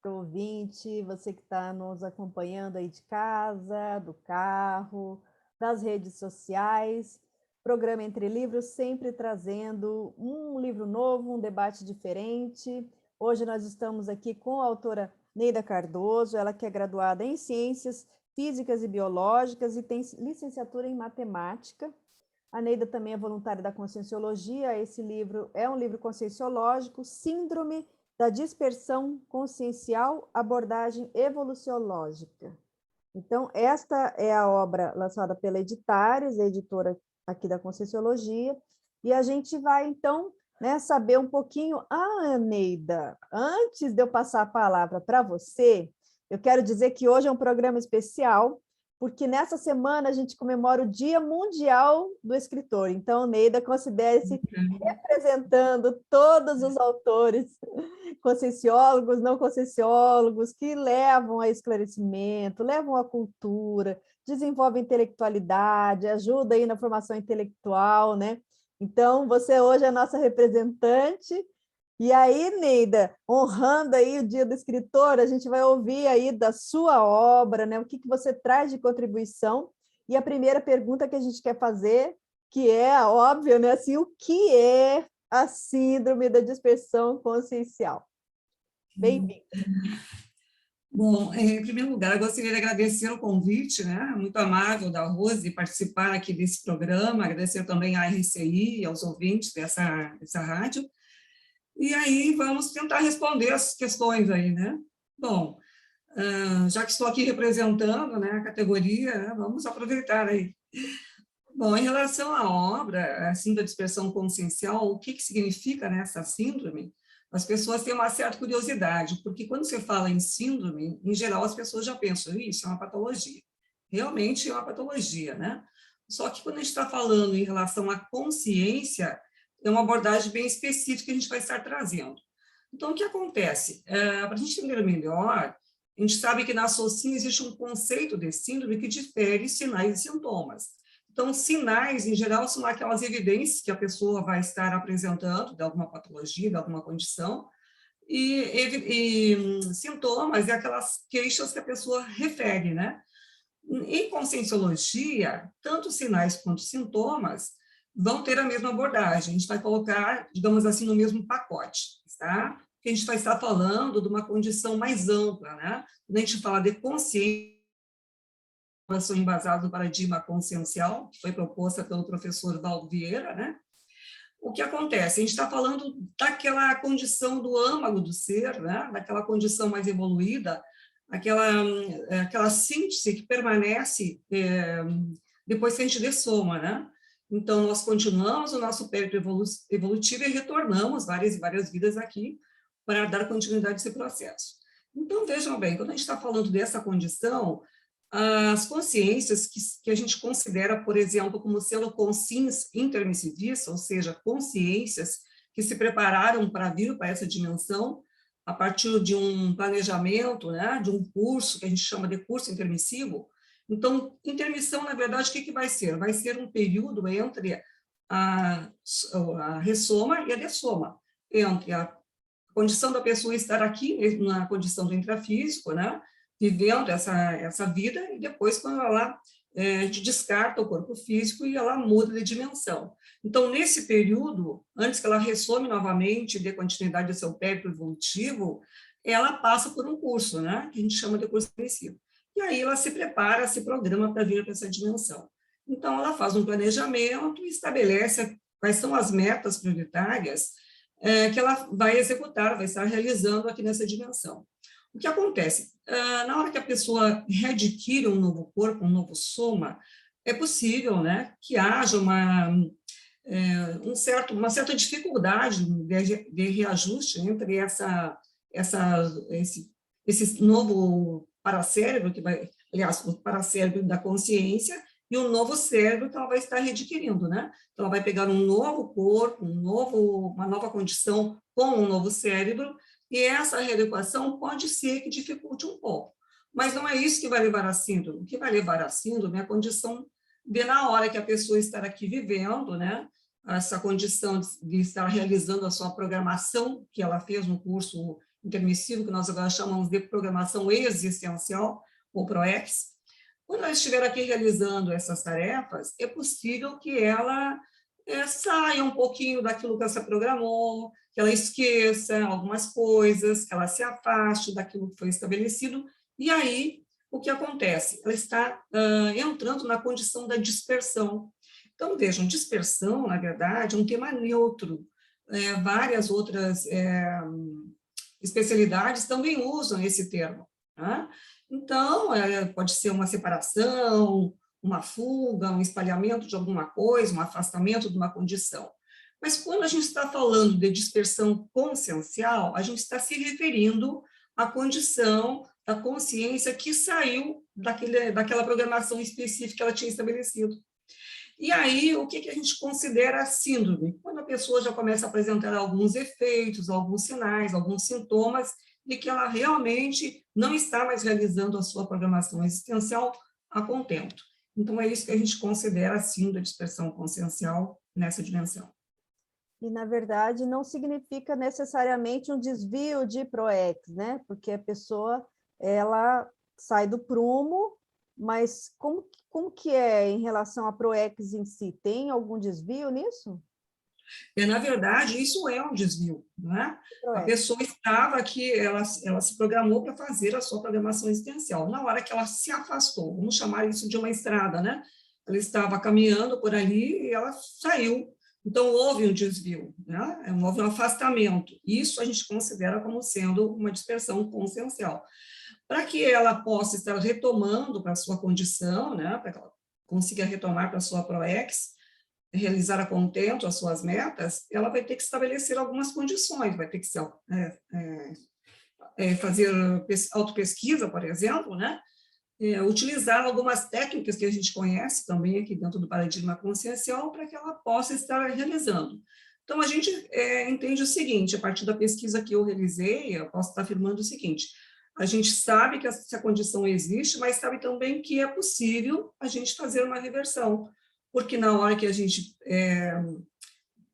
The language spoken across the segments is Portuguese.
Ouvinte, você que está nos acompanhando aí de casa, do carro, das redes sociais, programa Entre Livros sempre trazendo um livro novo, um debate diferente. Hoje nós estamos aqui com a autora Neida Cardoso, ela que é graduada em Ciências Físicas e Biológicas e tem licenciatura em Matemática. A Neida também é voluntária da Conscienciologia. Esse livro é um livro conscienciológico, Síndrome da Dispersão Consciencial, Abordagem Evoluciológica. Então, esta é a obra lançada pela Editares, a editora aqui da Conscienciologia, e a gente vai, então, saber um pouquinho. Neida, antes de eu passar a palavra para você, eu quero dizer que hoje é um programa especial, porque nessa semana a gente comemora o Dia Mundial do Escritor. Então, Neida, considere-se representando todos os autores, conscienciólogos, não conscienciólogos, que levam a esclarecimento, levam a cultura, desenvolvem intelectualidade, ajuda aí na formação intelectual, né? Então, você hoje é a nossa representante. E aí, Neida, honrando aí o Dia do Escritor, a gente vai ouvir aí da sua obra, né? O que você traz de contribuição. E a primeira pergunta que a gente quer fazer, que é óbvio, né? Assim, o que é a síndrome da dispersão consciencial? Bem-vinda. Bom, em primeiro lugar, eu gostaria de agradecer o convite, né, muito amável da Rose, participar aqui desse programa, agradecer também à RCI e aos ouvintes dessa rádio. E aí vamos tentar responder as questões aí, né? Bom, já que estou aqui representando, né, a categoria, né, vamos aproveitar aí. Bom, em relação à obra, a síndrome da dispersão consciencial, o que significa, né, essa síndrome? As pessoas têm uma certa curiosidade, porque quando você fala em síndrome, em geral as pessoas já pensam, isso é uma patologia. Realmente é uma patologia, né? Só que quando a gente está falando em relação à consciência, é uma abordagem bem específica que a gente vai estar trazendo. Então, o que acontece? Para a gente entender melhor, a gente sabe que na SOCIM existe um conceito de síndrome que difere sinais e sintomas. Então, sinais, em geral, são aquelas evidências que a pessoa vai estar apresentando de alguma patologia, de alguma condição, e sintomas é aquelas queixas que a pessoa refere, né? Em conscienciologia, tanto sinais quanto sintomas vão ter a mesma abordagem. A gente vai colocar, digamos assim, no mesmo pacote, tá? Porque a gente vai estar falando de uma condição mais ampla, né? Quando a gente fala de consciência, embasado no paradigma consciencial, que foi proposta pelo professor Valdo Vieira, né? O que acontece? A gente está falando daquela condição do âmago do ser, né? Daquela condição mais evoluída, aquela síntese que permanece depois que a gente dessoma, né? Então, nós continuamos o nosso périplo evolutivo e retornamos várias e várias vidas aqui para dar continuidade a esse processo. Então, vejam bem, quando a gente está falando dessa condição, as consciências que a gente considera, por exemplo, como sendo consciências intermissivistas, ou seja, consciências que se prepararam para vir para essa dimensão, a partir de um planejamento, né, de um curso que a gente chama de curso intermissivo. Então, intermissão, na verdade, o que vai ser? Vai ser um período entre a ressoma e a dessoma, entre a condição da pessoa estar aqui, na condição do intrafísico, né, vivendo essa vida, e depois, quando ela a gente descarta o corpo físico e ela muda de dimensão. Então, nesse período, antes que ela ressome novamente e dê continuidade ao seu périplo evolutivo, ela passa por um curso, né, que a gente chama de curso intensivo. E aí ela se prepara, se programa para vir para essa dimensão. Então, ela faz um planejamento e estabelece quais são as metas prioritárias que ela vai executar, vai estar realizando aqui nessa dimensão. O que acontece? Na hora que a pessoa readquire um novo corpo, um novo soma, é possível, né, que haja uma certa dificuldade de reajuste entre esse novo paracérebro, que vai, aliás, o paracérebro da consciência, e um novo cérebro que ela vai estar readquirindo, né? Então, ela vai pegar um novo corpo, uma nova condição com um novo cérebro, e essa readequação pode ser que dificulte um pouco. Mas não é isso que vai levar à síndrome. O que vai levar à síndrome é a condição de, na hora que a pessoa estar aqui vivendo, né, essa condição de estar realizando a sua programação, que ela fez no curso intermissivo, que nós agora chamamos de programação existencial, ou ProEx. Quando ela estiver aqui realizando essas tarefas, é possível que ela saia um pouquinho daquilo que ela se programou, que ela esqueça algumas coisas, que ela se afaste daquilo que foi estabelecido, e aí o que acontece? Ela está entrando na condição da dispersão. Então, vejam, dispersão, na verdade, é um tema neutro. Várias outras especialidades também usam esse termo, né? Então, pode ser uma separação, uma fuga, um espalhamento de alguma coisa, um afastamento de uma condição. Mas quando a gente está falando de dispersão consciencial, a gente está se referindo à condição da consciência que saiu daquela programação específica que ela tinha estabelecido. E aí, o que a gente considera a síndrome? Quando a pessoa já começa a apresentar alguns efeitos, alguns sinais, alguns sintomas de que ela realmente não está mais realizando a sua programação existencial a contento. Então, é isso que a gente considera a síndrome da dispersão consciencial nessa dimensão. E, na verdade, não significa necessariamente um desvio de ProEx, né? Porque a pessoa, ela sai do prumo, mas como que é em relação à ProEx em si? Tem algum desvio nisso? Na verdade, isso é um desvio, né? A pessoa estava aqui, ela se programou para fazer a sua programação existencial. Na hora que ela se afastou, vamos chamar isso de uma estrada, né? Ela estava caminhando por ali e ela saiu. Então, houve um desvio, né? Houve um afastamento. Isso a gente considera como sendo uma dispersão consciencial. Para que ela possa estar retomando para a sua condição, né? Para que ela consiga retomar para a sua ProEx, realizar a contento as suas metas, ela vai ter que estabelecer algumas condições, vai ter que fazer autopesquisa, por exemplo, né? Utilizar algumas técnicas que a gente conhece também aqui dentro do paradigma consciencial para que ela possa estar realizando. Então, a gente entende o seguinte, a partir da pesquisa que eu realizei, eu posso estar afirmando o seguinte, a gente sabe que essa condição existe, mas sabe também que é possível a gente fazer uma reversão, porque na hora que a gente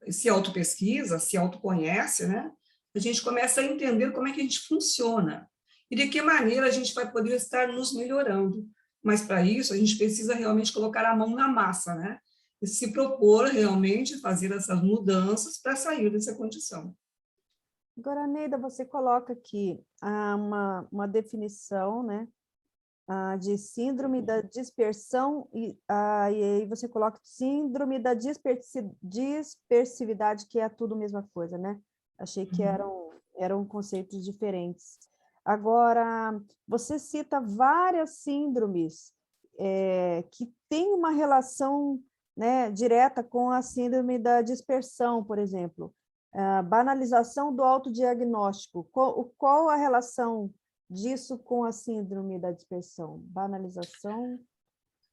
se autopesquisa, se autoconhece, né, a gente começa a entender como é que a gente funciona e de que maneira a gente vai poder estar nos melhorando. Mas, para isso, a gente precisa realmente colocar a mão na massa, né, e se propor realmente fazer essas mudanças para sair dessa condição. Agora, Neida, você coloca aqui uma definição, né, de síndrome da dispersão, e aí você coloca síndrome da dispersividade, que é tudo a mesma coisa, né? Achei que eram conceitos diferentes. Agora, você cita várias síndromes que têm uma relação, né, direta com a síndrome da dispersão, por exemplo. Banalização do autodiagnóstico. Qual a relação disso com a síndrome da dispersão? Banalização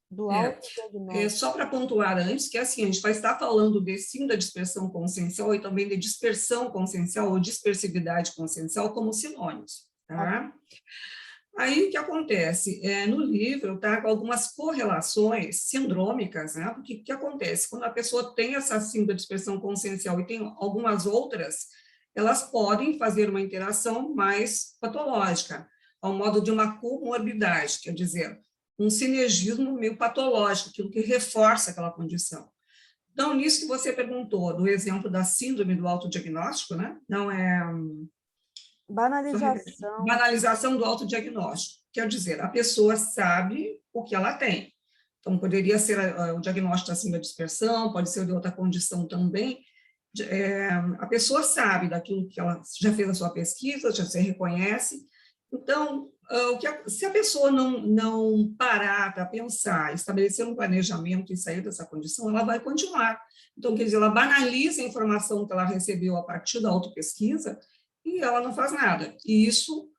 do autodiagnóstico. Só para pontuar antes, que assim, a gente vai estar falando de síndrome da dispersão consciencial e também de dispersão consciencial ou dispersividade consciencial como sinônimos, tá? Aí, o que acontece? No livro, está com algumas correlações sindrômicas, né? Porque o que acontece? Quando a pessoa tem essa síndrome da dispersão consciencial e tem algumas outras, elas podem fazer uma interação mais patológica, ao modo de uma comorbidade, quer dizer, um sinergismo meio patológico, aquilo que reforça aquela condição. Então, nisso que você perguntou, do exemplo da síndrome do autodiagnóstico, né? Não é... Banalização do autodiagnóstico. Quer dizer, a pessoa sabe o que ela tem. Então, poderia ser o diagnóstico da síndrome da dispersão, pode ser de outra condição também. A pessoa sabe daquilo que ela já fez a sua pesquisa, já se reconhece. Então, se a pessoa não parar para pensar, estabelecer um planejamento e sair dessa condição, ela vai continuar. Então, quer dizer, ela banaliza a informação que ela recebeu a partir da autopesquisa e ela não faz nada. E isso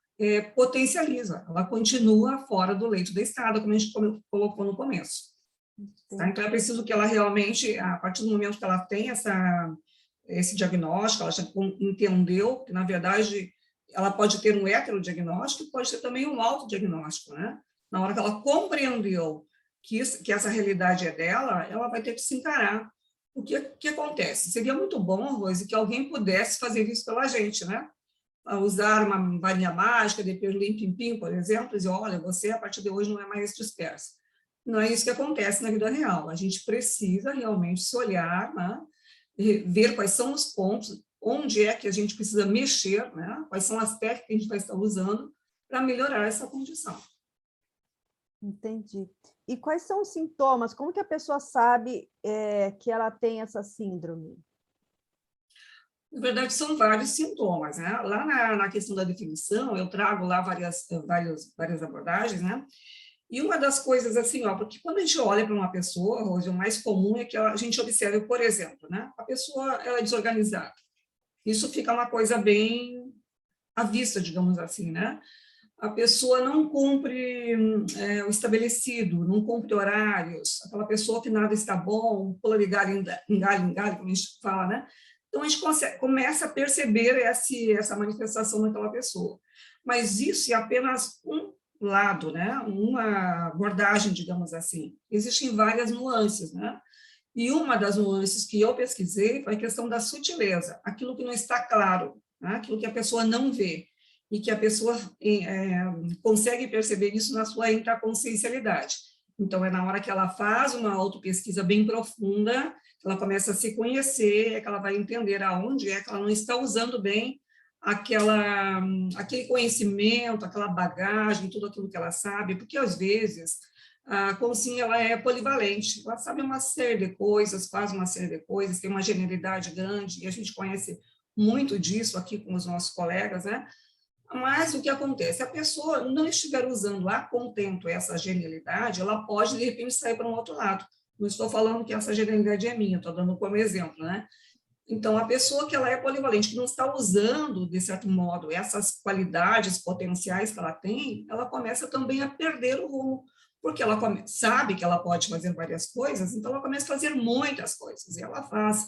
potencializa, ela continua fora do leito da estrada, como a gente colocou no começo. Tá? Então, é preciso que ela realmente, a partir do momento que ela tem esse diagnóstico, ela já entendeu que, na verdade, ela pode ter um heterodiagnóstico e pode ter também um autodiagnóstico, né? Na hora que ela compreendeu que essa realidade é dela, ela vai ter que se encarar. O que acontece? Seria muito bom, Rose, que alguém pudesse fazer isso pela gente, né? Usar uma varinha mágica de pirlim-pim-pim, por exemplo, e dizer, olha, você, a partir de hoje, não é mais disperso. Não é isso que acontece na vida real. A gente precisa realmente se olhar, né? Ver quais são os pontos, onde é que a gente precisa mexer, né? Quais são as técnicas que a gente vai estar usando para melhorar essa condição. Entendi. E quais são os sintomas? Como que a pessoa sabe que ela tem essa síndrome? Na verdade, são vários sintomas, né? Lá na questão da definição, eu trago lá várias abordagens, né? E uma das coisas, assim, ó, porque quando a gente olha para uma pessoa, Rose, o mais comum é que a gente observe, por exemplo, né? A pessoa, ela é desorganizada. Isso fica uma coisa bem à vista, digamos assim, né? A pessoa não cumpre o estabelecido, não cumpre horários, aquela pessoa que nada está bom, pula de galho em galho, como a gente fala, né? Então, a gente começa a perceber essa manifestação daquela pessoa. Mas isso é apenas um lado, né? Uma abordagem, digamos assim. Existem várias nuances, né? E uma das nuances que eu pesquisei foi a questão da sutileza, aquilo que não está claro, né? Aquilo que a pessoa não vê, e que a pessoa consegue perceber isso na sua intraconsciencialidade. Então, é na hora que ela faz uma autopesquisa bem profunda, ela começa a se conhecer, é que ela vai entender aonde é que ela não está usando bem aquele conhecimento, aquela bagagem, tudo aquilo que ela sabe, porque, às vezes, a consciência ela é polivalente, ela sabe uma série de coisas, faz uma série de coisas, tem uma genialidade grande, e a gente conhece muito disso aqui com os nossos colegas, né? Mas o que acontece? Se a pessoa não estiver usando a contento essa genialidade, ela pode, de repente, sair para um outro lado. Não estou falando que essa genialidade é minha, estou dando como exemplo, né? Então, a pessoa que ela é polivalente, que não está usando, de certo modo, essas qualidades potenciais que ela tem, ela começa também a perder o rumo, porque ela sabe que ela pode fazer várias coisas, então ela começa a fazer muitas coisas, e ela faz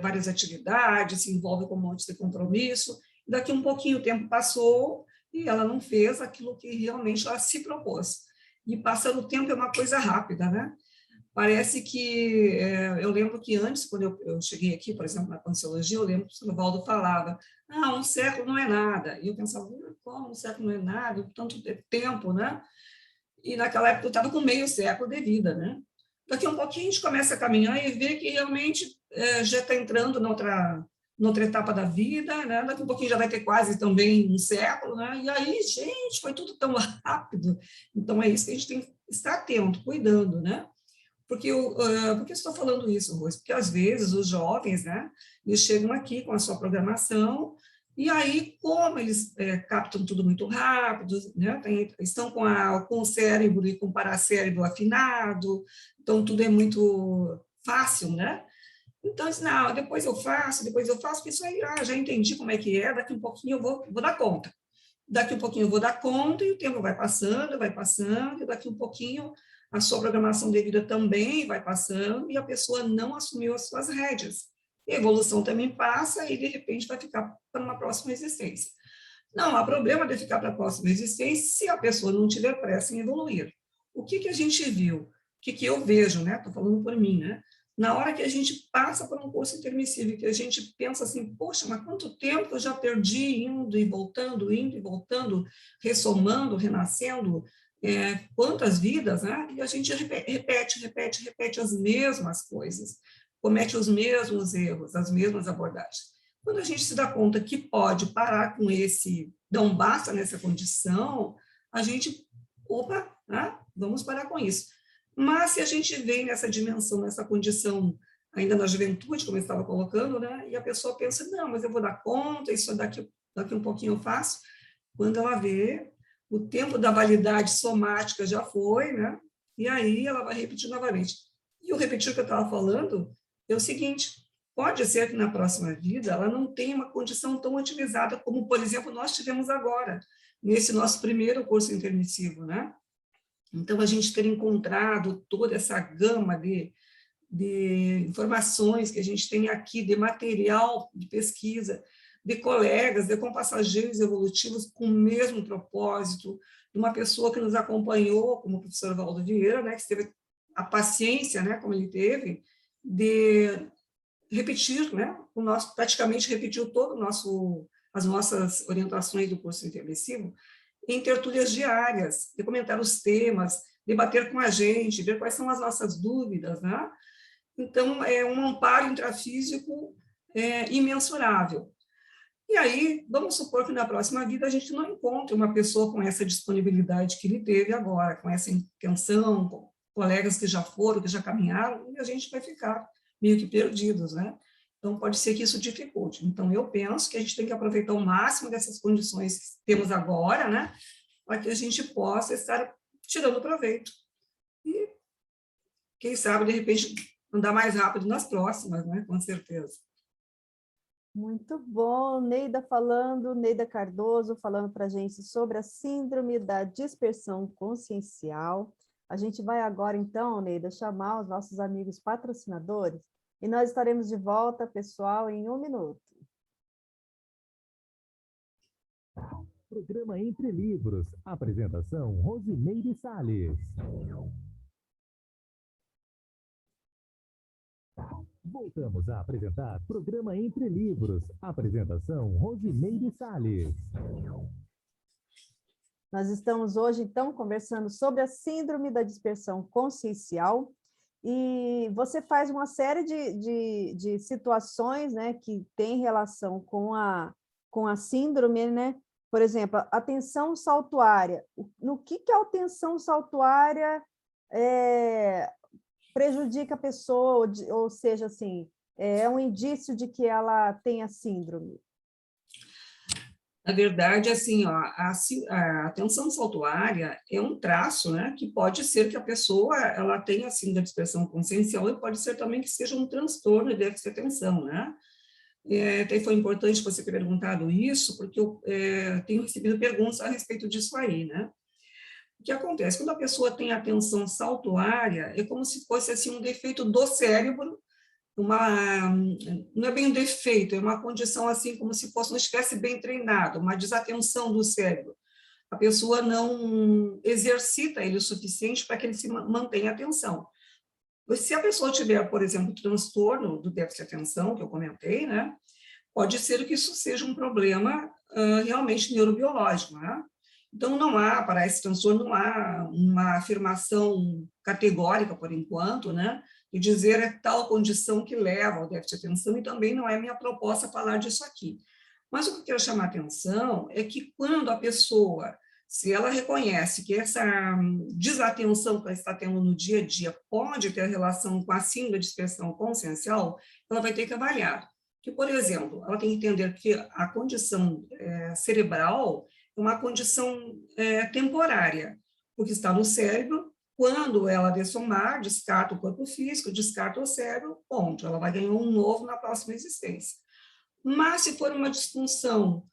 várias atividades, se envolve com um monte de compromisso. Daqui um pouquinho o tempo passou e ela não fez aquilo que realmente ela se propôs. E passando o tempo é uma coisa rápida, né? Parece que, eu lembro que antes, quando eu cheguei aqui, por exemplo, na Consciologia, eu lembro que o Valdo falava, um século não é nada. E eu pensava, como um século não é nada? Tanto tempo, né? E naquela época eu estava com meio século de vida, né? Daqui um pouquinho a gente começa a caminhar e vê que realmente já está entrando noutra etapa da vida, né? Daqui um pouquinho já vai ter quase também um século, né? E aí, gente, foi tudo tão rápido. Então, é isso que a gente tem que estar atento, cuidando, né? Por que eu estou falando isso, Rose? Porque, às vezes, os jovens, né? Eles chegam aqui com a sua programação e aí, como eles captam tudo muito rápido, né? Estão com o cérebro e com o paracérebro afinado, então tudo é muito fácil, né? Então, não, depois eu faço, porque isso aí, já entendi como é que é, daqui um pouquinho eu vou dar conta. Daqui um pouquinho eu vou dar conta e o tempo vai passando, e daqui um pouquinho a sua programação de vida também vai passando e a pessoa não assumiu as suas rédeas. E a evolução também passa e, de repente, vai ficar para uma próxima existência. Não há problema de ficar para a próxima existência se a pessoa não tiver pressa em evoluir. O que a gente viu? O que eu vejo, né? Estou falando por mim, né? Na hora que a gente passa por um curso intermissivo, que a gente pensa assim, poxa, mas quanto tempo eu já perdi indo e voltando, ressomando, renascendo, quantas vidas, né? E a gente repete as mesmas coisas, comete os mesmos erros, as mesmas abordagens. Quando a gente se dá conta que pode parar com dar um basta nessa condição, a gente, né? Vamos parar com isso. Mas se a gente vem nessa dimensão, nessa condição, ainda na juventude, como eu estava colocando, né? E a pessoa pensa, não, mas eu vou dar conta, isso daqui um pouquinho eu faço. Quando ela vê, o tempo da validade somática já foi, né? E aí ela vai repetir novamente. E o repetir que eu estava falando é o seguinte, pode ser que na próxima vida ela não tenha uma condição tão otimizada como, por exemplo, nós tivemos agora, nesse nosso primeiro curso intermissivo, né? Então, a gente ter encontrado toda essa gama de informações que a gente tem aqui, de material de pesquisa, de colegas, de compassageiros evolutivos com o mesmo propósito, de uma pessoa que nos acompanhou, como o professor Valdo Vieira, né, que teve a paciência, né, como ele teve, de repetir, né, praticamente repetiu as nossas orientações do curso intermissivo em tertúlias diárias, de comentar os temas, debater com a gente, ver quais são as nossas dúvidas, né? Então, é um amparo intrafísico imensurável. E aí, vamos supor que na próxima vida a gente não encontre uma pessoa com essa disponibilidade que ele teve agora, com essa intenção, com colegas que já foram, que já caminharam, e a gente vai ficar meio que perdidos, né? Então, pode ser que isso dificulte. Então, eu penso que a gente tem que aproveitar o máximo dessas condições que temos agora, né? Para que a gente possa estar tirando proveito. E, quem sabe, de repente, andar mais rápido nas próximas, né? Com certeza. Muito bom, Neida Cardoso falando para a gente sobre a síndrome da dispersão consciencial. A gente vai agora, então, Neida, chamar os nossos amigos patrocinadores e nós estaremos de volta, pessoal, em 1 minuto. Programa Entre Livros. Apresentação, Rosimeire Salles. Voltamos a apresentar Programa Entre Livros. Apresentação, Rosimeire Salles. Nós estamos hoje, então, conversando sobre a síndrome da dispersão consciencial, e você faz uma série de situações, né, que tem relação com a síndrome, né? Por exemplo, a tensão saltuária. No que a tensão saltuária prejudica a pessoa, ou seja, assim, é um indício de que ela tem a síndrome? Na verdade, assim, ó, a tensão saltuária é um traço, né, que pode ser que a pessoa ela tenha síndrome da dispersão consciencial e pode ser também que seja um transtorno de déficit de atenção, né? Até foi importante você ter perguntado isso, porque eu tenho recebido perguntas a respeito disso aí, né? O que acontece? Quando a pessoa tem atenção saltuária, é como se fosse assim, um defeito do cérebro, não é bem um defeito, é uma condição assim, como se fosse, não estivesse bem treinado, uma desatenção do cérebro. A pessoa não exercita ele o suficiente para que ele se mantenha a atenção. Se a pessoa tiver, por exemplo, transtorno do déficit de atenção, que eu comentei, né, pode ser que isso seja um problema realmente neurobiológico, né? Então, para esse transtorno, não há uma afirmação categórica, por enquanto, né, de dizer é tal condição que leva ao déficit de atenção, e também não é minha proposta falar disso aqui. Mas o que eu quero chamar a atenção é que quando a pessoa, se ela reconhece que essa desatenção que ela está tendo no dia a dia pode ter relação com a síndrome de dispersão consciencial, ela vai ter que avaliar. Que, por exemplo, ela tem que entender que a condição cerebral é uma condição temporária, porque está no cérebro. Quando ela dessomar, descarta o corpo físico, descarta o cérebro, ponto, ela vai ganhar um novo na próxima existência. Mas se for uma disfunção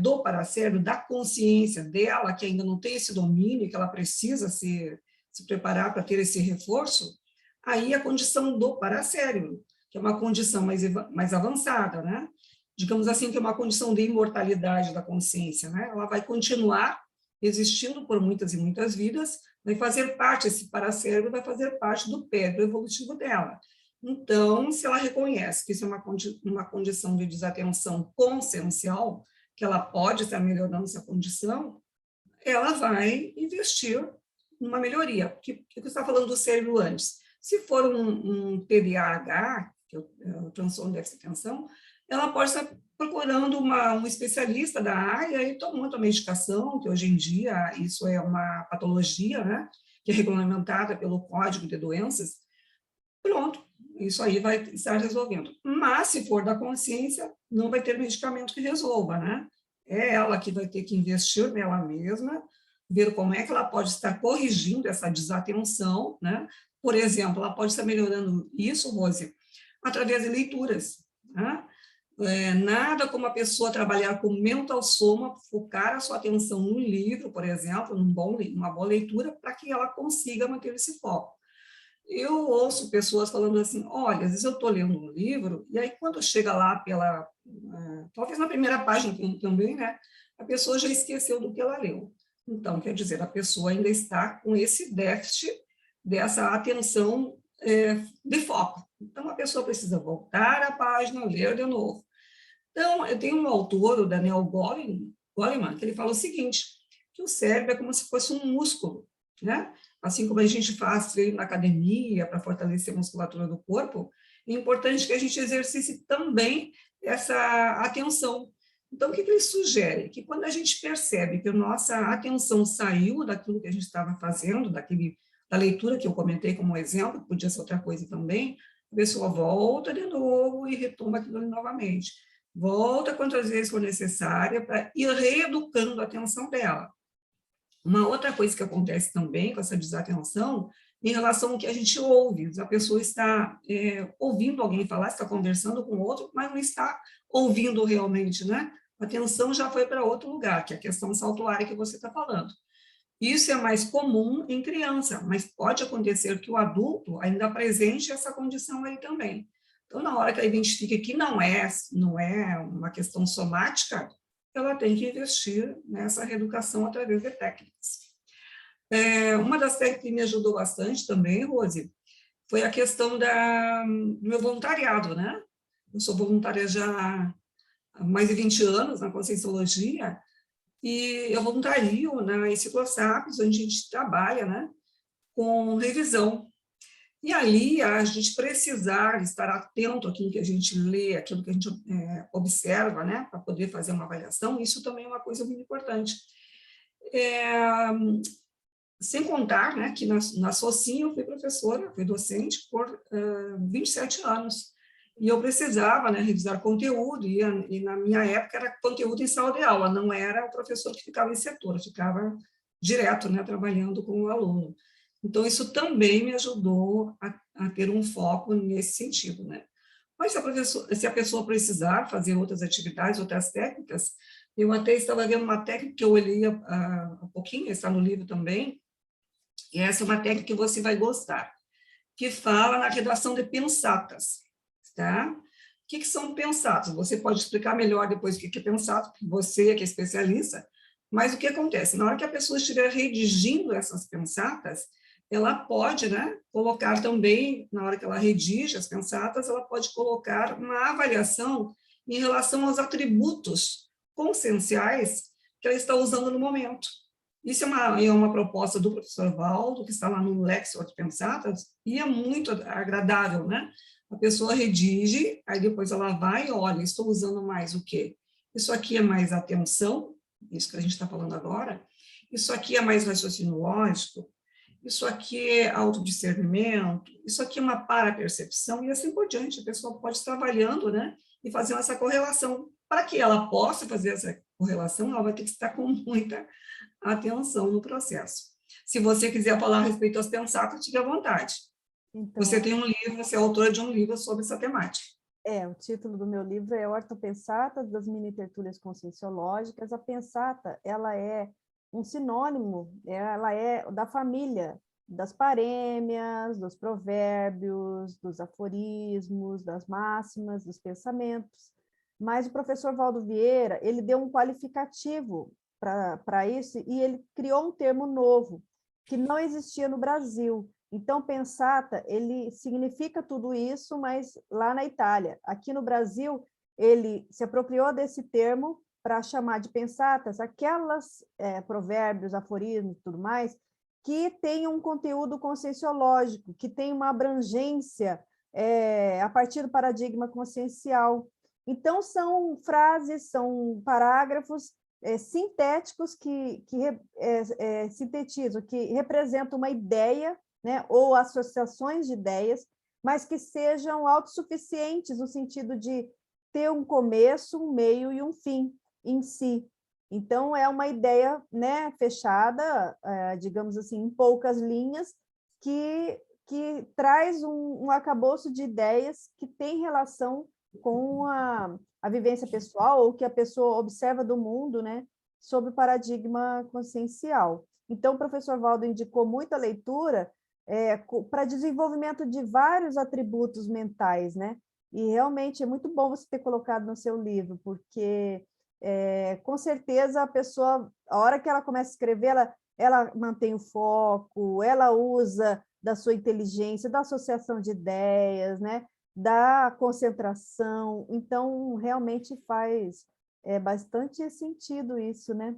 do paracérebro, da consciência dela, que ainda não tem esse domínio, que ela precisa se preparar para ter esse reforço, aí a condição do paracérebro, que é uma condição mais avançada, né? Digamos assim, que é uma condição de imortalidade da consciência, né? Ela vai continuar existindo por muitas e muitas vidas, vai fazer parte, esse paracérebro vai fazer parte do pedro evolutivo dela. Então, se ela reconhece que isso é uma condição de desatenção consciencial, que ela pode estar melhorando essa condição, ela vai investir numa melhoria. Porque eu estava falando do cérebro antes. Se for um TDAH, que é o transtorno de déficit de atenção, ela pode estar procurando um especialista da área e tomando a medicação, que hoje em dia isso é uma patologia, né, que é regulamentada pelo Código de Doenças. Pronto, isso aí vai estar resolvendo. Mas, se for da consciência, não vai ter medicamento que resolva, né? É ela que vai ter que investir nela mesma, ver como é que ela pode estar corrigindo essa desatenção, né? Por exemplo, ela pode estar melhorando isso, Rose, através de leituras, né? Nada como a pessoa trabalhar com mental soma, focar a sua atenção no livro, por exemplo, numa boa leitura, para que ela consiga manter esse foco. eu ouço pessoas falando assim, olha, às vezes eu estou lendo um livro, e aí quando chega lá talvez na primeira página também, né, a pessoa já esqueceu do que ela leu. Então, quer dizer, a pessoa ainda está com esse déficit dessa atenção de foco. Então, a pessoa precisa voltar à página, ler de novo. Então, eu tenho um autor, o Daniel Goleman, que ele fala o seguinte, que o cérebro é como se fosse um músculo, né? Assim como a gente faz treino na academia para fortalecer a musculatura do corpo, é importante que a gente exercite também essa atenção. Então, o que ele sugere? Que quando a gente percebe que a nossa atenção saiu daquilo que a gente estava fazendo, da leitura que eu comentei como exemplo, que podia ser outra coisa também, a pessoa volta de novo e retoma aquilo novamente. Volta quantas vezes for necessária para ir reeducando a atenção dela. Uma outra coisa que acontece também com essa desatenção, em relação ao que a gente ouve, a pessoa está ouvindo alguém falar, está conversando com outro, mas não está ouvindo realmente, né? A atenção já foi para outro lugar, que é a questão saltuária que você está falando. Isso é mais comum em criança, mas pode acontecer que o adulto ainda apresente essa condição aí também. Então, na hora que ela identifica que não é uma questão somática, ela tem que investir nessa reeducação através de técnicas. Uma das técnicas que me ajudou bastante também, Rose, foi a questão do meu voluntariado, né? Eu sou voluntária já há mais de 20 anos na Conscienciologia, e eu voluntario na Enciclosapis, onde a gente trabalha, né, com revisão. E ali, a gente precisar estar atento àquilo que a gente lê, àquilo que a gente observa, né, para poder fazer uma avaliação, isso também é uma coisa muito importante. Sem contar, né, que na Socin eu fui professora, fui docente por 27 anos. E eu precisava, né, revisar conteúdo, e na minha época era conteúdo em sala de aula, não era o professor que ficava em setor, ficava direto, né, trabalhando com o aluno. Então, isso também me ajudou a ter um foco nesse sentido, né? Mas se a pessoa precisar fazer outras atividades, outras técnicas, eu até estava vendo uma técnica que eu olhei há pouquinho, está no livro também, e essa é uma técnica que você vai gostar, que fala na redação de pensatas, tá? O que são pensatas? Você pode explicar melhor depois o que é pensado, porque você que é especialista, mas o que acontece? Na hora que a pessoa estiver redigindo essas pensatas, ela pode, né, colocar também, na hora que ela redige as pensatas, ela pode colocar uma avaliação em relação aos atributos conscienciais que ela está usando no momento. Isso é uma proposta do professor Valdo, que está lá no Lexio de Pensatas, e é muito agradável, né? A pessoa redige, aí depois ela vai e olha, estou usando mais o quê? Isso aqui é mais atenção, isso que a gente está falando agora, isso aqui é mais raciocínio lógico, isso aqui é autodiscernimento, isso aqui é uma parapercepção, e assim por diante. A pessoa pode estar trabalhando, né, e fazendo essa correlação. Para que ela possa fazer essa correlação, ela vai ter que estar com muita atenção no processo. Se você quiser falar a respeito aos pensatas, fique à vontade. Então, você tem um livro, você é autora de um livro sobre essa temática. O título do meu livro é Ortopensatas das Mini-Tertúlias Conscienciológicas. A pensata, ela é um sinônimo, ela é da família das parêmias, dos provérbios, dos aforismos, das máximas, dos pensamentos. Mas o professor Valdo Vieira, ele deu um qualificativo para isso, e ele criou um termo novo, que não existia no Brasil. Então, pensata, ele significa tudo isso, mas lá na Itália. Aqui no Brasil, ele se apropriou desse termo para chamar de pensatas aquelas provérbios, aforismos e tudo mais, que têm um conteúdo conscienciológico, que tem uma abrangência a partir do paradigma consciencial. Então, são frases, são parágrafos sintéticos que sintetizam, que representam uma ideia, né, ou associações de ideias, mas que sejam autossuficientes no sentido de ter um começo, um meio e um fim em si. Então, é uma ideia, né, fechada, digamos assim, em poucas linhas, que traz um arcabouço de ideias que tem relação com a vivência pessoal, ou que a pessoa observa do mundo, né, sob o paradigma consciencial. Então, o professor Valdo indicou muita leitura, para desenvolvimento de vários atributos mentais, né? E realmente é muito bom você ter colocado no seu livro, porque com certeza a pessoa, a hora que ela começa a escrever, ela mantém o foco, ela usa da sua inteligência, da associação de ideias, né? Da concentração. Então, realmente faz bastante sentido isso, né?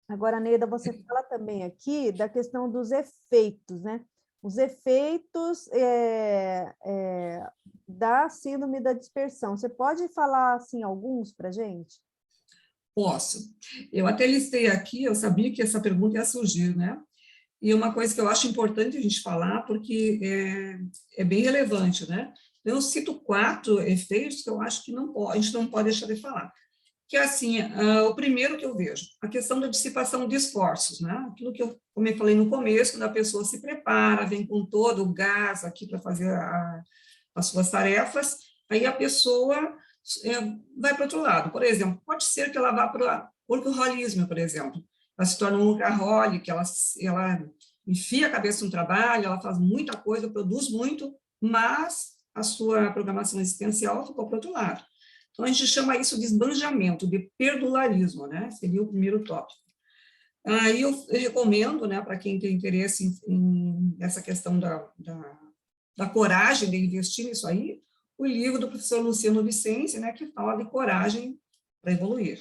Agora, Neida, você fala também aqui da questão dos efeitos, né? Os efeitos da síndrome da dispersão. Você pode falar, assim, alguns para a gente? Posso. Eu até listei aqui, eu sabia que essa pergunta ia surgir, né? E uma coisa que eu acho importante a gente falar, porque é bem relevante, né? Eu cito 4 efeitos que eu acho que a gente não pode deixar de falar. Que é assim, o primeiro que eu vejo, a questão da dissipação de esforços, né? Aquilo que como eu falei no começo, quando a pessoa se prepara, vem com todo o gás aqui para fazer as suas tarefas, aí a pessoa vai para outro lado. Por exemplo, pode ser que ela vá para o workaholismo, por exemplo. Ela se torna um workaholic, ela enfia a cabeça no trabalho, ela faz muita coisa, produz muito, mas a sua programação existencial ficou para outro lado. Então, a gente chama isso de esbanjamento, de perdularismo, né? Seria o primeiro tópico. Aí eu recomendo, né, para quem tem interesse nessa questão da coragem de investir nisso aí, o livro do professor Luciano Vicente, né, que fala de coragem para evoluir.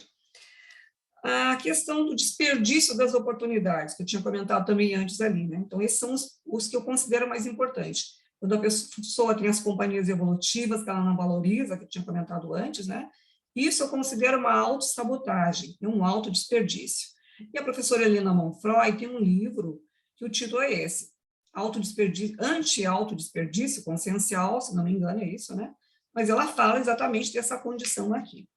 A questão do desperdício das oportunidades, que eu tinha comentado também antes ali, né? Então, esses são os que eu considero mais importantes. Quando a pessoa tem as companhias evolutivas que ela não valoriza, que eu tinha comentado antes, né? Isso eu considero uma autossabotagem, um autodesperdício. E a professora Helena Monfroy tem um livro que o título é esse, Anti-autodesperdício consciencial, se não me engano é isso, né? Mas ela fala exatamente dessa condição aqui.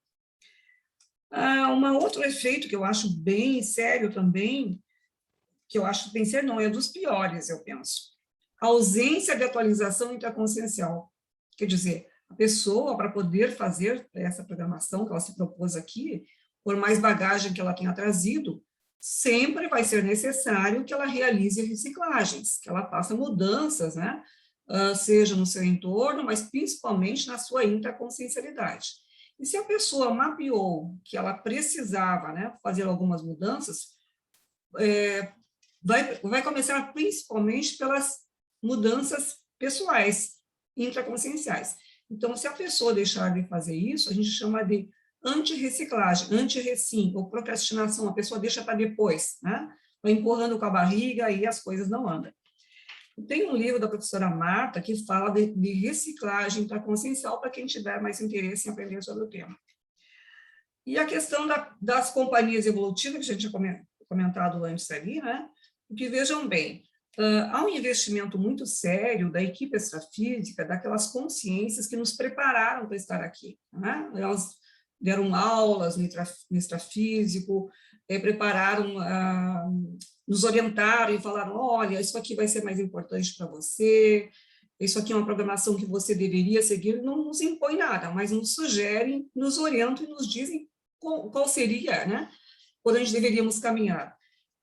Um outro efeito que eu acho bem sério também, que eu acho bem sério, não, é dos piores, eu penso. A ausência de atualização intraconsciencial. Quer dizer, a pessoa, para poder fazer essa programação que ela se propôs aqui, por mais bagagem que ela tenha trazido, sempre vai ser necessário que ela realize reciclagens, que ela faça mudanças, né? Seja no seu entorno, mas principalmente na sua intraconsciencialidade. E se a pessoa mapeou que ela precisava, né, fazer algumas mudanças, vai começar principalmente pelas mudanças pessoais, intraconscienciais. Então, se a pessoa deixar de fazer isso, a gente chama de anti-reciclagem, anti-recim, ou procrastinação, a pessoa deixa para depois, né? Vai empurrando com a barriga e as coisas não andam. Tem um livro da professora Marta que fala de reciclagem intraconsciencial para quem tiver mais interesse em aprender sobre o tema. E a questão das companhias evolutivas, que a gente tinha comentado antes ali, né? Porque, vejam bem, há um investimento muito sério da equipe extrafísica, daquelas consciências que nos prepararam para estar aqui, né? Elas deram aulas no extrafísico, prepararam, nos orientaram e falaram, olha, isso aqui vai ser mais importante para você, isso aqui é uma programação que você deveria seguir, não nos impõe nada, mas nos sugerem, nos orientam e nos dizem qual seria, né, por onde deveríamos caminhar.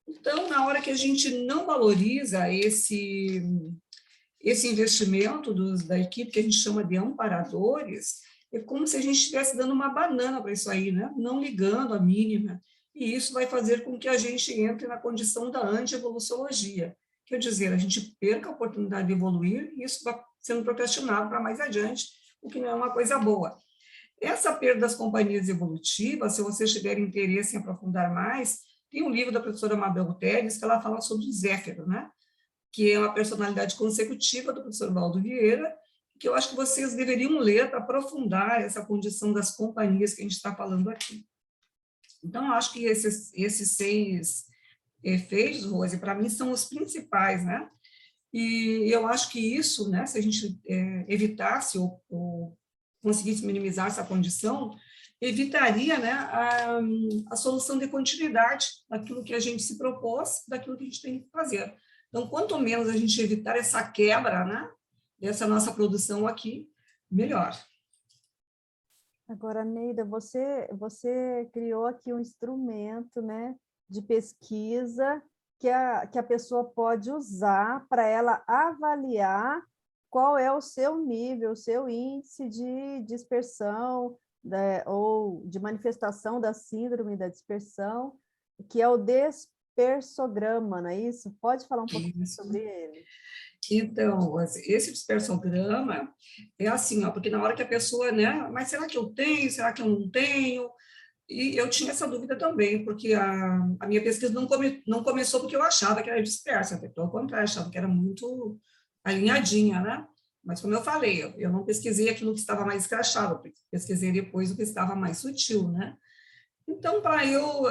Então, na hora que a gente não valoriza esse investimento da equipe, que a gente chama de amparadores, é como se a gente estivesse dando uma banana para isso aí, né? Não ligando a mínima. E isso vai fazer com que a gente entre na condição da anti-evoluciologia. Quer dizer, a gente perca a oportunidade de evoluir e isso vai sendo procrastinado para mais adiante, o que não é uma coisa boa. Essa perda das companhias evolutivas, se vocês tiverem interesse em aprofundar mais, tem um livro da professora Mabel Teres que ela fala sobre o Zéfiro, né? Que é uma personalidade consecutiva do professor Valdo Vieira, que eu acho que vocês deveriam ler para aprofundar essa condição das companhias que a gente está falando aqui. Então, eu acho que esses 6 efeitos, Rose, para mim, são os principais, né? E eu acho que isso, né, se a gente evitasse ou conseguisse minimizar essa condição, evitaria, né, a solução de continuidade daquilo que a gente se propôs, daquilo que a gente tem que fazer. Então, quanto menos a gente evitar essa quebra, né, dessa nossa produção aqui, melhor. Agora, Neida, você criou aqui um instrumento, né, de pesquisa que a pessoa pode usar para ela avaliar qual é o seu nível, o seu índice de dispersão, né, ou de manifestação da síndrome da dispersão, que é o dispersograma, não é isso? Pode falar um pouquinho sobre ele? Então, esse dispersograma é assim, ó, porque na hora que a pessoa, né, mas será que eu tenho, será que eu não tenho? E eu tinha essa dúvida também, porque a minha pesquisa não começou porque eu achava que era dispersa, até pelo contrário, achava que era muito alinhadinha, né? Mas, como eu falei, eu não pesquisei aquilo que estava mais escrachado, pesquisei depois o que estava mais sutil, né? Então, para eu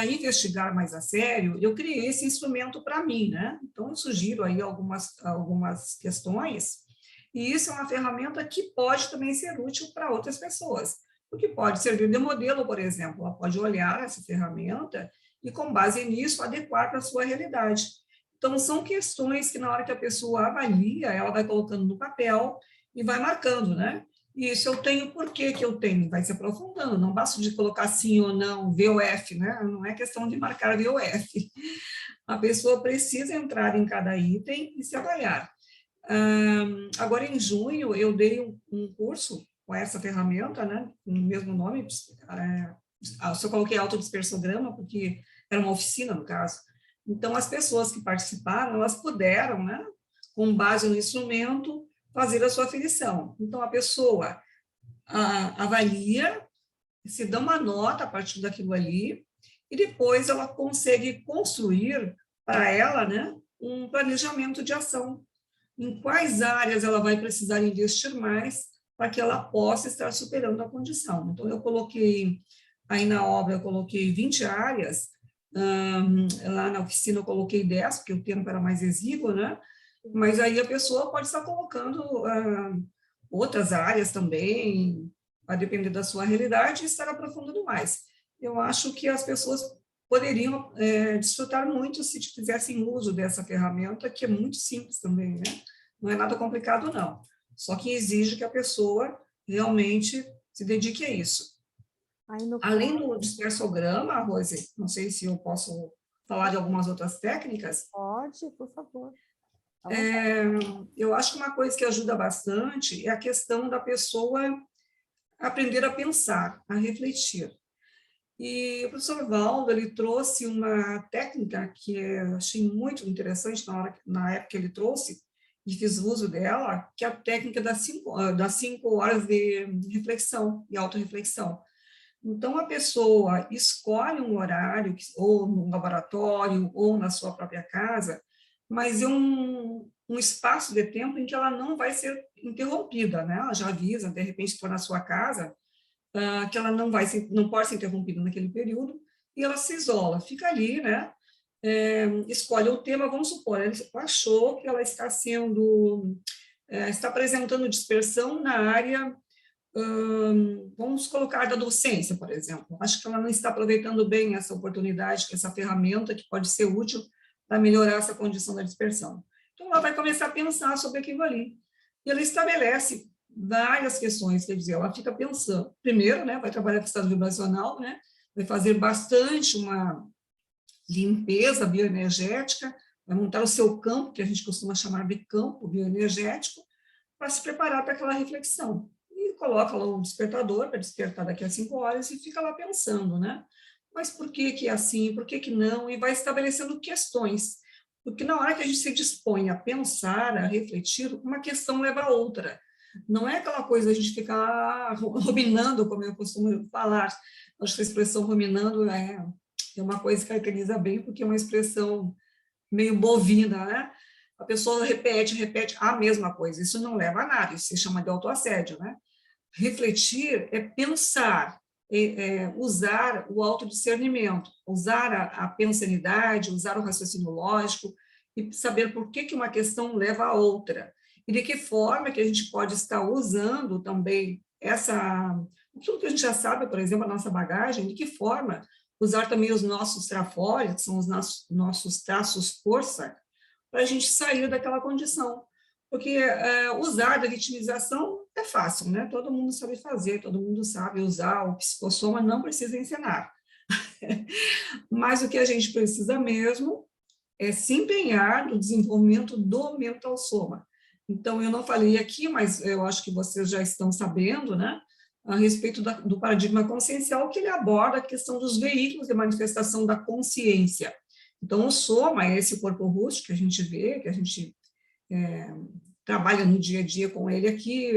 investigar mais a sério, eu criei esse instrumento para mim, né? Então, eu sugiro aí algumas questões, e isso é uma ferramenta que pode também ser útil para outras pessoas, porque pode servir de modelo, por exemplo, ela pode olhar essa ferramenta e, com base nisso, adequar para a sua realidade. Então, são questões que, na hora que a pessoa avalia, ela vai colocando no papel e vai marcando, né? Isso eu tenho, por que que eu tenho? Vai se aprofundando, não basta de colocar sim ou não, V ou F, né? Não é questão de marcar V ou F. A pessoa precisa entrar em cada item e se avaliar. Agora, em junho, eu dei um curso com essa ferramenta, né? Com o mesmo nome, só coloquei autodispersograma, porque era uma oficina, no caso. Então, as pessoas que participaram, elas puderam, né? Com base no instrumento, fazer a sua aferição. Então, a pessoa avalia, se dá uma nota a partir daquilo ali, e depois ela consegue construir para ela, né, um planejamento de ação. Em quais áreas ela vai precisar investir mais para que ela possa estar superando a condição. Então, eu coloquei, aí na obra, eu coloquei 20 áreas, lá na oficina eu coloquei 10, porque o tempo era mais exíguo, né? Mas aí a pessoa pode estar colocando outras áreas também, vai depender da sua realidade e estar aprofundando mais. Eu acho que as pessoas poderiam desfrutar muito se fizessem uso dessa ferramenta, que é muito simples também, né? Não é nada complicado, não. Só que exige que a pessoa realmente se dedique a isso. Além do dispersograma, Rose, não sei se eu posso falar de algumas outras técnicas. Pode, por favor. Eu acho que uma coisa que ajuda bastante é a questão da pessoa aprender a pensar, a refletir. E o professor Valdo, ele trouxe uma técnica que eu achei muito interessante na época que ele trouxe, e fiz uso dela, que é a técnica das 5 horas de reflexão e autorreflexão. Então, a pessoa escolhe um horário, ou no laboratório, ou na sua própria casa, mas é um espaço de tempo em que ela não vai ser interrompida, né? Ela já avisa, de repente, se for na sua casa, que ela não pode ser interrompida naquele período, e ela se isola, fica ali, né? Escolhe o tema, vamos supor, ele achou que ela está está apresentando dispersão na área, vamos colocar da docência, por exemplo. Acho que ela não está aproveitando bem essa oportunidade, essa ferramenta que pode ser útil para melhorar essa condição da dispersão. Então, ela vai começar a pensar sobre aquilo ali. E ela estabelece várias questões, quer dizer, ela fica pensando. Primeiro, né, vai trabalhar com o estado vibracional, né, vai fazer bastante uma limpeza bioenergética, vai montar o seu campo, que a gente costuma chamar de campo bioenergético, para se preparar para aquela reflexão. E coloca lá um despertador para despertar daqui a 5 horas e fica lá pensando, né? Mas por que que é assim? Por que que não? E vai estabelecendo questões. Porque na hora que a gente se dispõe a pensar, a refletir, uma questão leva a outra. Não é aquela coisa a gente ficar ruminando, como eu costumo falar. Acho que a expressão ruminando é uma coisa que caracteriza bem, porque é uma expressão meio bovina, né? A pessoa repete a mesma coisa. Isso não leva a nada, isso se chama de autoassédio, né? Refletir é pensar, usar o autodiscernimento, usar a pensanidade, usar o raciocínio lógico e saber por que uma questão leva a outra. E de que forma que a gente pode estar usando também aquilo que a gente já sabe, por exemplo, a nossa bagagem, de que forma usar também os nossos trafores, que são os nossos traços força, para a gente sair daquela condição. Porque usar da vitimização é fácil, né? Todo mundo sabe fazer, todo mundo sabe usar o psicossoma, não precisa ensinar. Mas o que a gente precisa mesmo se empenhar no desenvolvimento do mental soma. Então, eu não falei aqui, mas eu acho que vocês já estão sabendo, né, a respeito do paradigma consciencial, que ele aborda a questão dos veículos de manifestação da consciência. Então, o soma é esse corpo rústico que a gente vê, que a gente trabalha no dia a dia com ele aqui,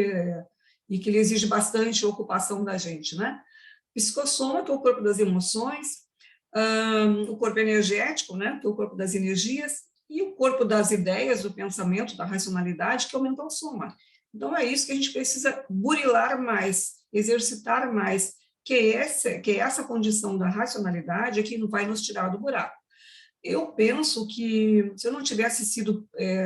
e que ele exige bastante ocupação da gente, né? Psicossoma, que é o corpo das emoções, o corpo energético, né, que é o corpo das energias, e o corpo das ideias, do pensamento, da racionalidade, que é o mental soma. Então, é isso que a gente precisa burilar mais, exercitar mais, que essa condição da racionalidade é que não vai nos tirar do buraco. Eu penso que, se eu não tivesse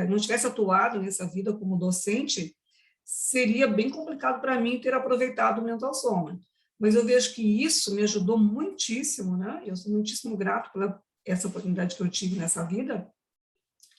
não tivesse atuado nessa vida como docente, seria bem complicado para mim ter aproveitado o mental soma. Mas eu vejo que isso me ajudou muitíssimo, né? Eu sou muitíssimo grato por essa oportunidade que eu tive nessa vida.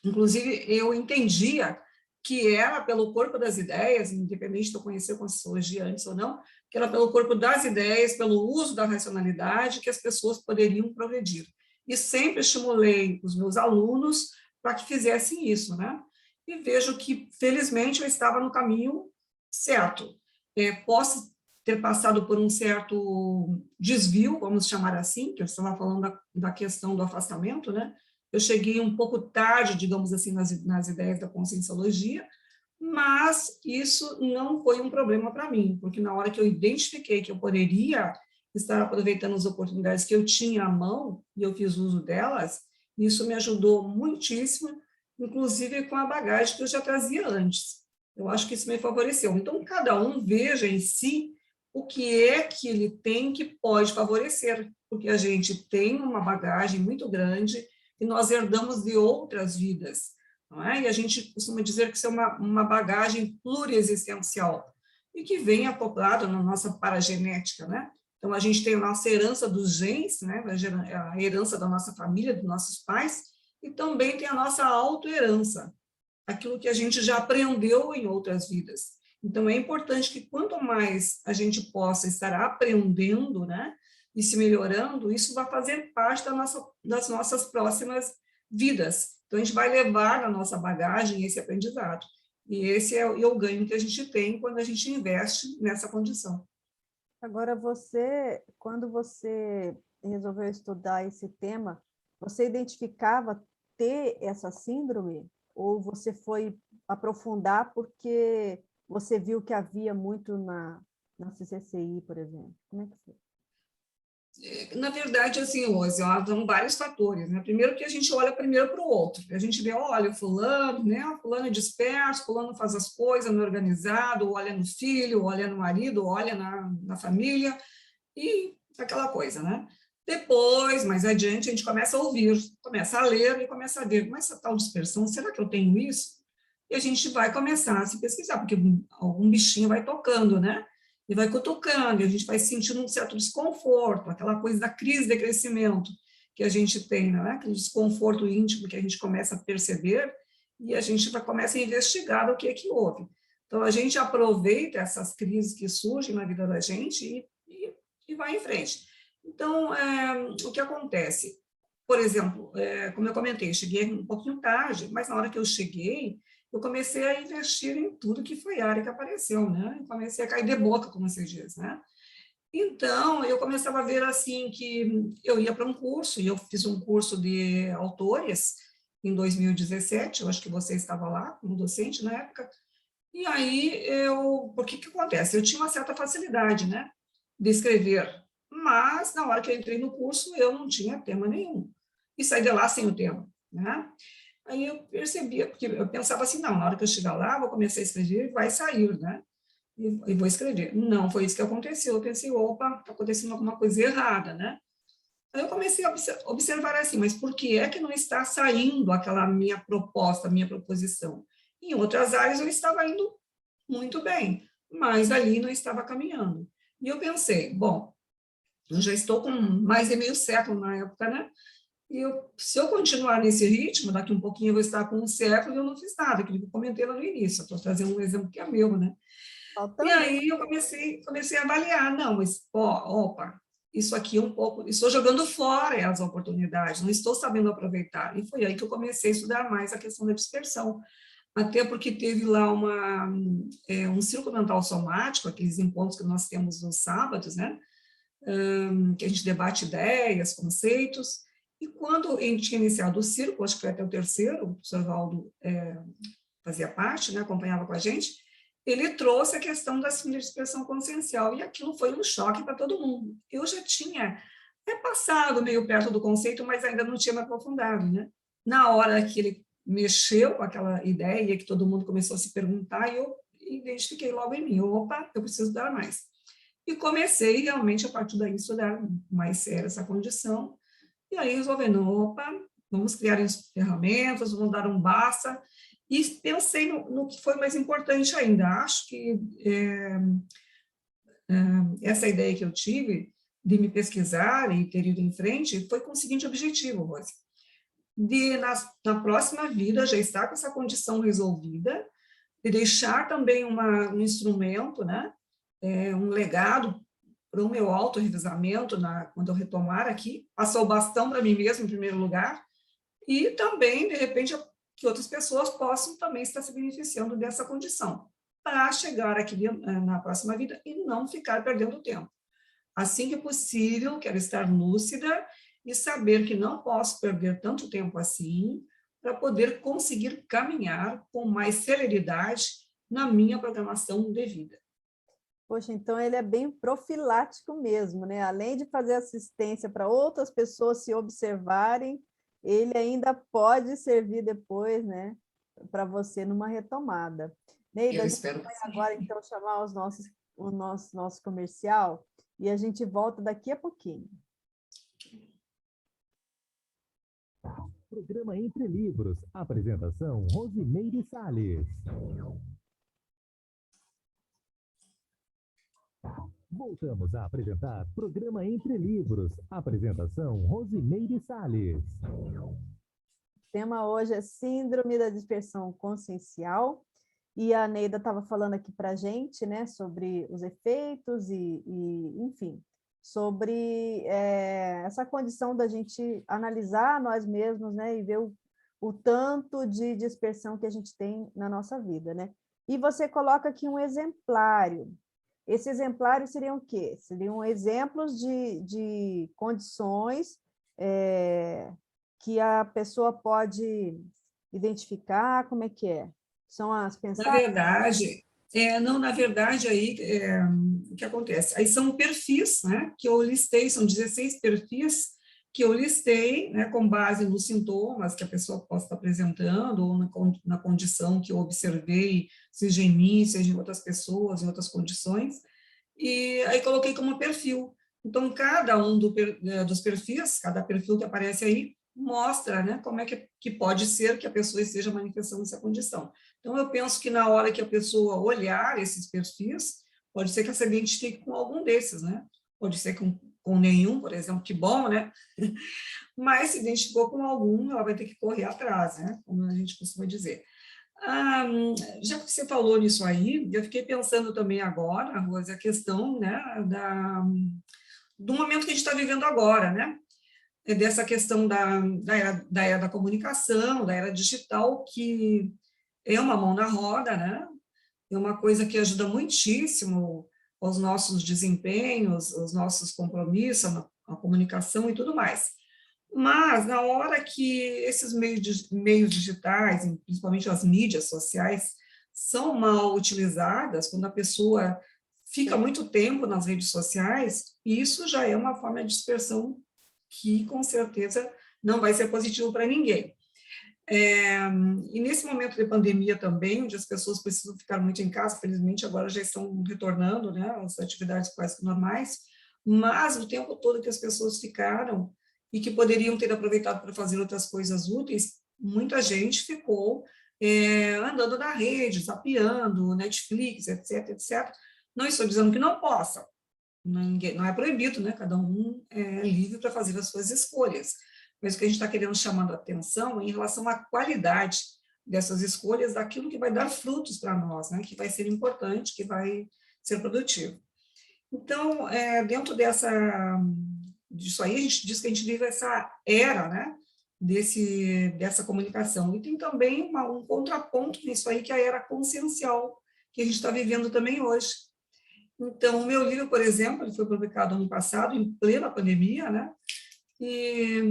Inclusive, eu entendia que era pelo corpo das ideias, independente de eu conhecer a Conscienciologia antes ou não, que era pelo corpo das ideias, pelo uso da racionalidade, que as pessoas poderiam progredir. E sempre estimulei os meus alunos para que fizessem isso, né? E vejo que, felizmente, eu estava no caminho certo. Posso ter passado por um certo desvio, vamos chamar assim, que eu estava falando da questão do afastamento, né? Eu cheguei um pouco tarde, digamos assim, nas ideias da Conscienciologia, mas isso não foi um problema para mim, porque na hora que eu identifiquei que eu poderia estar aproveitando as oportunidades que eu tinha à mão, e eu fiz uso delas, isso me ajudou muitíssimo, inclusive com a bagagem que eu já trazia antes. Eu acho que isso me favoreceu. Então, cada um veja em si o que é que ele tem que pode favorecer, porque a gente tem uma bagagem muito grande e nós herdamos de outras vidas, não é? E a gente costuma dizer que isso é uma bagagem pluriexistencial e que vem acoplada na nossa paragenética, né? Então, a gente tem a nossa herança dos genes, né? A herança da nossa família, dos nossos pais, e também tem a nossa auto-herança, aquilo que a gente já aprendeu em outras vidas. Então, é importante que quanto mais a gente possa estar aprendendo, né, e se melhorando, isso vai fazer parte das nossas próximas vidas. Então, a gente vai levar na nossa bagagem esse aprendizado. E esse é o ganho que a gente tem quando a gente investe nessa condição. Agora, quando você resolveu estudar esse tema, você identificava ter essa síndrome? Ou você foi aprofundar porque você viu que havia muito na CCCI, por exemplo? Como é que foi? Na verdade, assim, Rose, são vários fatores, né? Primeiro que a gente olha primeiro para o outro, a gente vê, olha, o fulano, né? O fulano é disperso, fulano faz as coisas, não é organizado, olha no filho, olha no marido, olha na família, e aquela coisa, né? Depois, mais adiante, a gente começa a ouvir, começa a ler e começa a ver, mas essa tal dispersão, será que eu tenho isso? E a gente vai começar a se pesquisar, porque algum bichinho vai tocando, né? E vai cutucando, e a gente vai sentindo um certo desconforto, aquela coisa da crise de crescimento que a gente tem, né? Aquele desconforto íntimo que a gente começa a perceber, e a gente começa a investigar o que é que houve. Então, a gente aproveita essas crises que surgem na vida da gente e vai em frente. Então, o que acontece? Por exemplo, como eu comentei, cheguei um pouquinho tarde, mas na hora que eu cheguei, eu comecei a investir em tudo que foi área que apareceu, né? Eu comecei a cair de boca, como você diz, né? Então, eu começava a ver, assim, que eu ia para um curso, e eu fiz um curso de autores em 2017, eu acho que você estava lá como docente na época, e aí por que acontece? Eu tinha uma certa facilidade, né, de escrever, mas na hora que eu entrei no curso, eu não tinha tema nenhum, e saí de lá sem o tema, né? Aí eu percebia, porque eu pensava assim, não, na hora que eu chegar lá, vou começar a escrever e vai sair, né? E vou escrever. Não, foi isso que aconteceu. Eu pensei, opa, está acontecendo alguma coisa errada, né? Aí eu comecei a observar assim, mas por que é que não está saindo aquela minha proposta, minha proposição? Em outras áreas eu estava indo muito bem, mas ali não estava caminhando. E eu pensei, bom, eu já estou com mais de meio século na época, né? E se eu continuar nesse ritmo, daqui um pouquinho eu vou estar com um século e eu não fiz nada, que eu comentei lá no início, eu estou trazendo um exemplo que é meu, né? E aí eu comecei a avaliar, não, mas, opa, isso aqui um pouco, estou jogando fora as oportunidades, não estou sabendo aproveitar. E foi aí que eu comecei a estudar mais a questão da dispersão, até porque teve lá um círculo mental somático, aqueles encontros que nós temos nos sábados, né? Que a gente debate ideias, conceitos, e quando a gente tinha iniciado o círculo, acho que foi até o terceiro, o professor Valdo fazia parte, né, acompanhava com a gente, ele trouxe a questão da síndrome de dispersão consciencial, e aquilo foi um choque para todo mundo. Eu já tinha passado meio perto do conceito, mas ainda não tinha me aprofundado, né? Na hora que ele mexeu com aquela ideia, que todo mundo começou a se perguntar, eu identifiquei logo em mim, opa, eu preciso dar mais. E comecei realmente, a partir daí, a estudar mais sério essa condição, e aí resolvendo, opa, vamos criar ferramentas, vamos dar um basta, e pensei no que foi mais importante ainda. Acho que essa ideia que eu tive de me pesquisar e ter ido em frente foi com o seguinte objetivo, Rose, de na próxima vida já estar com essa condição resolvida, de deixar também um instrumento, né, um legado para o meu autorrevisamento quando eu retomar aqui, passar o bastão para mim mesmo em primeiro lugar, e também, de repente, que outras pessoas possam também estar se beneficiando dessa condição, para chegar aqui na próxima vida e não ficar perdendo tempo. Assim que possível, quero estar lúcida e saber que não posso perder tanto tempo assim, para poder conseguir caminhar com mais celeridade na minha programação de vida. Poxa, então ele é bem profilático mesmo, né? Além de fazer assistência para outras pessoas se observarem, ele ainda pode servir depois, né, para você numa retomada. Neida, a gente vai agora, então, chamar o nosso comercial e a gente volta daqui a pouquinho. Programa Entre Livros. Apresentação, Rosimeire Salles. Voltamos a apresentar Programa Entre Livros. Apresentação, Rosimeire Salles. O tema hoje é Síndrome da Dispersão Consciencial. E a Neida estava falando aqui para a gente, né, sobre os efeitos enfim, sobre essa condição da gente analisar nós mesmos, né, e ver o tanto de dispersão que a gente tem na nossa vida, né? E você coloca aqui um exemplário. Esse exemplário seriam o quê? Seriam exemplos de condições que a pessoa pode identificar, como é que é? São as pensadas? Na verdade, aí, o que acontece? Aí são perfis, né, que eu listei, são 16 perfis que eu listei, né, com base nos sintomas que a pessoa possa estar apresentando, ou na condição que eu observei, seja em mim, seja em outras pessoas, em outras condições, e aí coloquei como perfil. Então, cada um dos perfis, cada perfil que aparece aí, mostra, né, como é que pode ser que a pessoa esteja manifestando essa condição. Então, eu penso que na hora que a pessoa olhar esses perfis, pode ser que ela se identifique com algum desses, né? Pode ser com nenhum, por exemplo, que bom, né? Mas se identificou com algum, ela vai ter que correr atrás, né? Como a gente costuma dizer. Já que você falou nisso aí, eu fiquei pensando também agora, Rose, a questão, né, do momento que a gente está vivendo agora, né? Dessa questão da era da comunicação, da era digital, que é uma mão na roda, né? É uma coisa que ajuda muitíssimo aos nossos desempenhos, aos nossos compromissos, a comunicação e tudo mais. Mas, na hora que esses meios digitais, principalmente as mídias sociais, são mal utilizadas, quando a pessoa fica muito tempo nas redes sociais, isso já é uma forma de dispersão que, com certeza, não vai ser positivo para ninguém. E nesse momento de pandemia também, onde as pessoas precisam ficar muito em casa, felizmente agora já estão retornando, né, às atividades quase normais, mas o tempo todo que as pessoas ficaram e que poderiam ter aproveitado para fazer outras coisas úteis, muita gente ficou andando na rede, zapeando, Netflix, etc, etc. Não estou dizendo que não possa, não é proibido, né? Cada um é livre para fazer as suas escolhas. Mas o que a gente está querendo chamar a atenção é em relação à qualidade dessas escolhas, daquilo que vai dar frutos para nós, né? Que vai ser importante, que vai ser produtivo. Então, dentro disso aí, a gente diz que a gente vive essa era, né, dessa comunicação. E tem também um contraponto nisso aí, que é a era consciencial, que a gente está vivendo também hoje. Então, o meu livro, por exemplo, ele foi publicado ano passado, em plena pandemia, né? E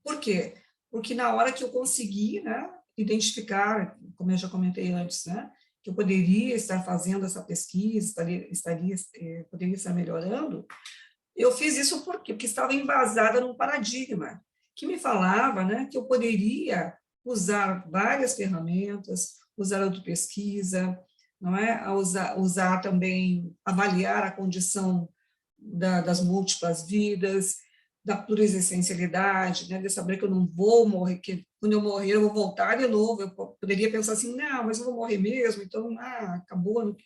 por quê? Porque na hora que eu consegui, né, identificar, como eu já comentei antes, né, que eu poderia estar fazendo essa pesquisa, poderia estar melhorando, eu fiz isso por quê? Porque estava embasada num paradigma que me falava, né, que eu poderia usar várias ferramentas, usar autopesquisa, não é? Usar também, avaliar a condição das múltiplas vidas, da plurissencialidade, né, de saber que eu não vou morrer, que quando eu morrer eu vou voltar de novo. Eu poderia pensar assim, não, mas eu vou morrer mesmo, então, acabou,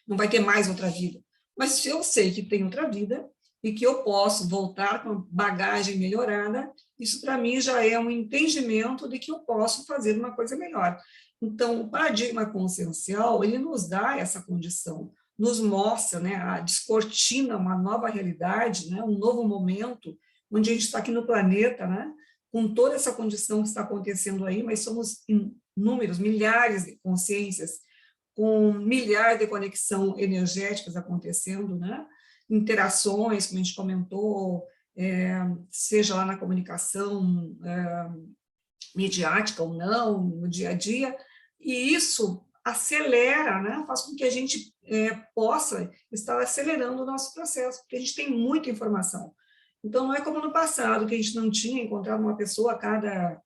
não vai ter mais outra vida. Mas se eu sei que tem outra vida e que eu posso voltar com bagagem melhorada, isso para mim já é um entendimento de que eu posso fazer uma coisa melhor. Então, o paradigma consciencial, ele nos dá essa condição, nos mostra, né, descortina uma nova realidade, né, um novo momento, onde a gente está aqui no planeta, né, com toda essa condição que está acontecendo aí, mas somos inúmeros, milhares de consciências, com milhares de conexões energéticas acontecendo, né? Interações, como a gente comentou, seja lá na comunicação midiática ou não, no dia a dia, e isso acelera, né? Faz com que a gente possa estar acelerando o nosso processo, porque a gente tem muita informação. Então, não é como no passado, que a gente não tinha encontrado uma pessoa a cada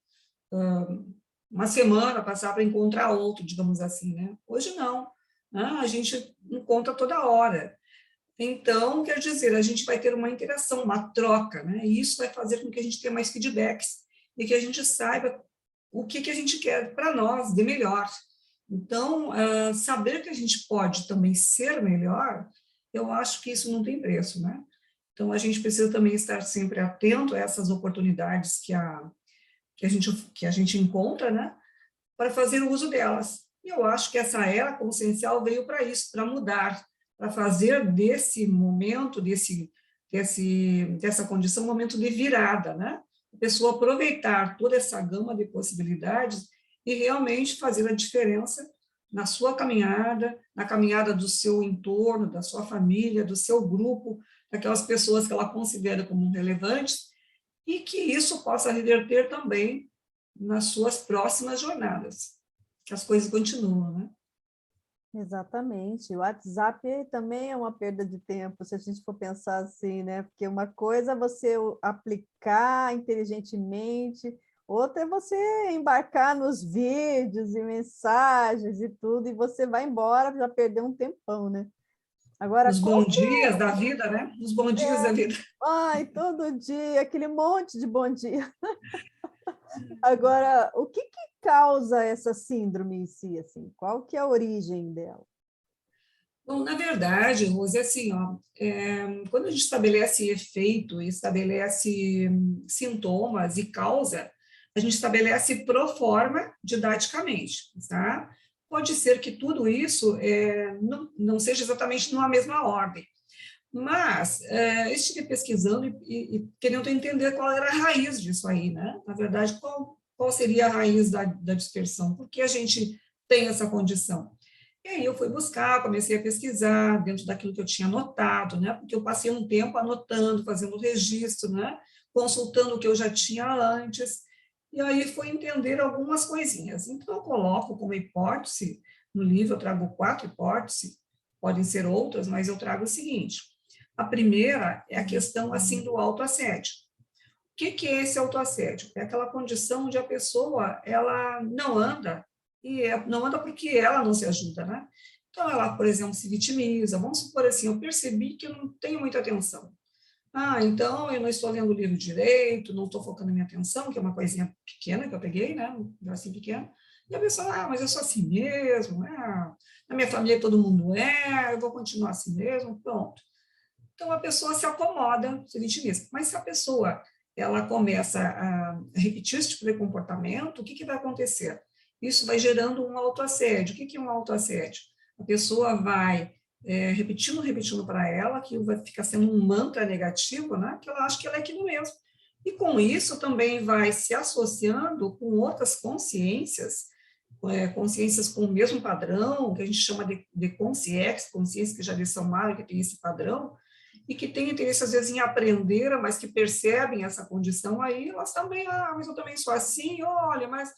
uma semana, passar para encontrar outro, digamos assim, né? Hoje não, né? A gente encontra toda hora. Então, quer dizer, a gente vai ter uma interação, uma troca, né? E isso vai fazer com que a gente tenha mais feedbacks e que a gente saiba o que a gente quer para nós de melhor. Então, saber que a gente pode também ser melhor, eu acho que isso não tem preço, né? Então, a gente precisa também estar sempre atento a essas oportunidades que a gente encontra, né, para fazer o uso delas. E eu acho que essa era consciencial veio para isso, para mudar, para fazer desse momento, dessa condição, um momento de virada, né? A pessoa aproveitar toda essa gama de possibilidades e realmente fazer a diferença na sua caminhada, na caminhada do seu entorno, da sua família, do seu grupo, daquelas pessoas que ela considera como relevantes, e que isso possa reverter também nas suas próximas jornadas, que as coisas continuam, né? Exatamente. O WhatsApp também é uma perda de tempo, se a gente for pensar assim, né? Porque uma coisa é você aplicar inteligentemente, outra é você embarcar nos vídeos e mensagens e tudo, e você vai embora, já perdeu um tempão, né? Agora, Os bons dias da vida, né? Os bons dias da vida. ai, todo dia, aquele monte de bom dia. Agora, o que causa essa síndrome em si, assim? Qual que é a origem dela? Bom, na verdade, Rose, assim, ó, quando a gente estabelece efeito, estabelece sintomas e causa, a gente estabelece pro forma didaticamente, tá? Pode ser que tudo isso não seja exatamente numa mesma ordem, mas eu estive pesquisando e querendo entender qual era a raiz disso aí, né? Na verdade, qual seria a raiz da dispersão? Por que a gente tem essa condição? E aí eu fui buscar, comecei a pesquisar dentro daquilo que eu tinha anotado, né? Porque eu passei um tempo anotando, fazendo registro, né? Consultando o que eu já tinha antes, e aí fui entender algumas coisinhas. Então, eu coloco como hipótese, no livro eu trago 4 hipóteses, podem ser outras, mas eu trago o seguinte: a primeira é a questão, assim, do autoassédio. O que é esse autoassédio? É aquela condição onde a pessoa, ela não anda, e não anda porque ela não se ajuda, né? Então, ela, por exemplo, se vitimiza. Vamos supor assim, eu percebi que eu não tenho muita atenção. Então, eu não estou lendo o livro direito, não estou focando minha atenção, que é uma coisinha pequena que eu peguei, né? Um negocinho pequeno. E a pessoa, mas eu sou assim mesmo, na minha família todo mundo eu vou continuar assim mesmo, pronto. Então, a pessoa se acomoda, se vitimiza. Mas se a pessoa ela começa a repetir esse tipo de comportamento, o que vai acontecer? Isso vai gerando um autoassédio. O que é um autoassédio? A pessoa vai repetindo para ela, que vai ficar sendo um mantra negativo, né? Que ela acha que ela é aquilo mesmo. E com isso também vai se associando com outras consciências, consciências com o mesmo padrão, que a gente chama de consciências que já somaram, que tem esse padrão, e que têm interesse, às vezes, em aprender, mas que percebem essa condição, aí elas também, mas eu também sou assim, olha, mas...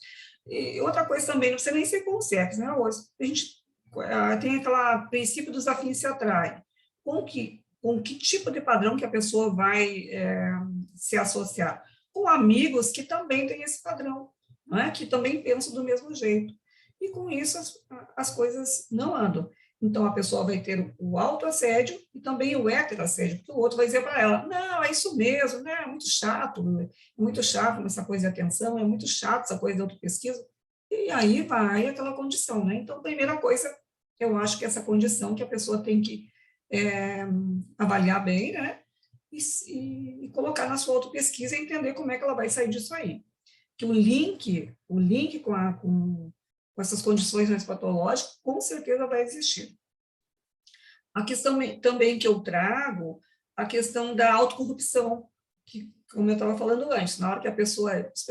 E outra coisa também, não precisa nem ser consciência, né? A gente tem aquele princípio dos afins se atraem. Com que tipo de padrão que a pessoa vai se associar? Com amigos que também têm esse padrão, não é? Que também pensam do mesmo jeito. E com isso as coisas não andam. Então, a pessoa vai ter o autoassédio e também o heteroassédio, porque o outro vai dizer para ela, não, é isso mesmo, né? É muito chato essa coisa de atenção, é muito chato essa coisa de autopesquisa. E aí vai aquela condição, né? Então, primeira coisa, eu acho que essa condição que a pessoa tem que avaliar bem, né? E colocar na sua autopesquisa e entender como é que ela vai sair disso aí. Que o link com essas condições mais patológicas, com certeza vai existir. A questão também que eu trago, a questão da autocorrupção, que, como eu estava falando antes, na hora que a pessoa diz,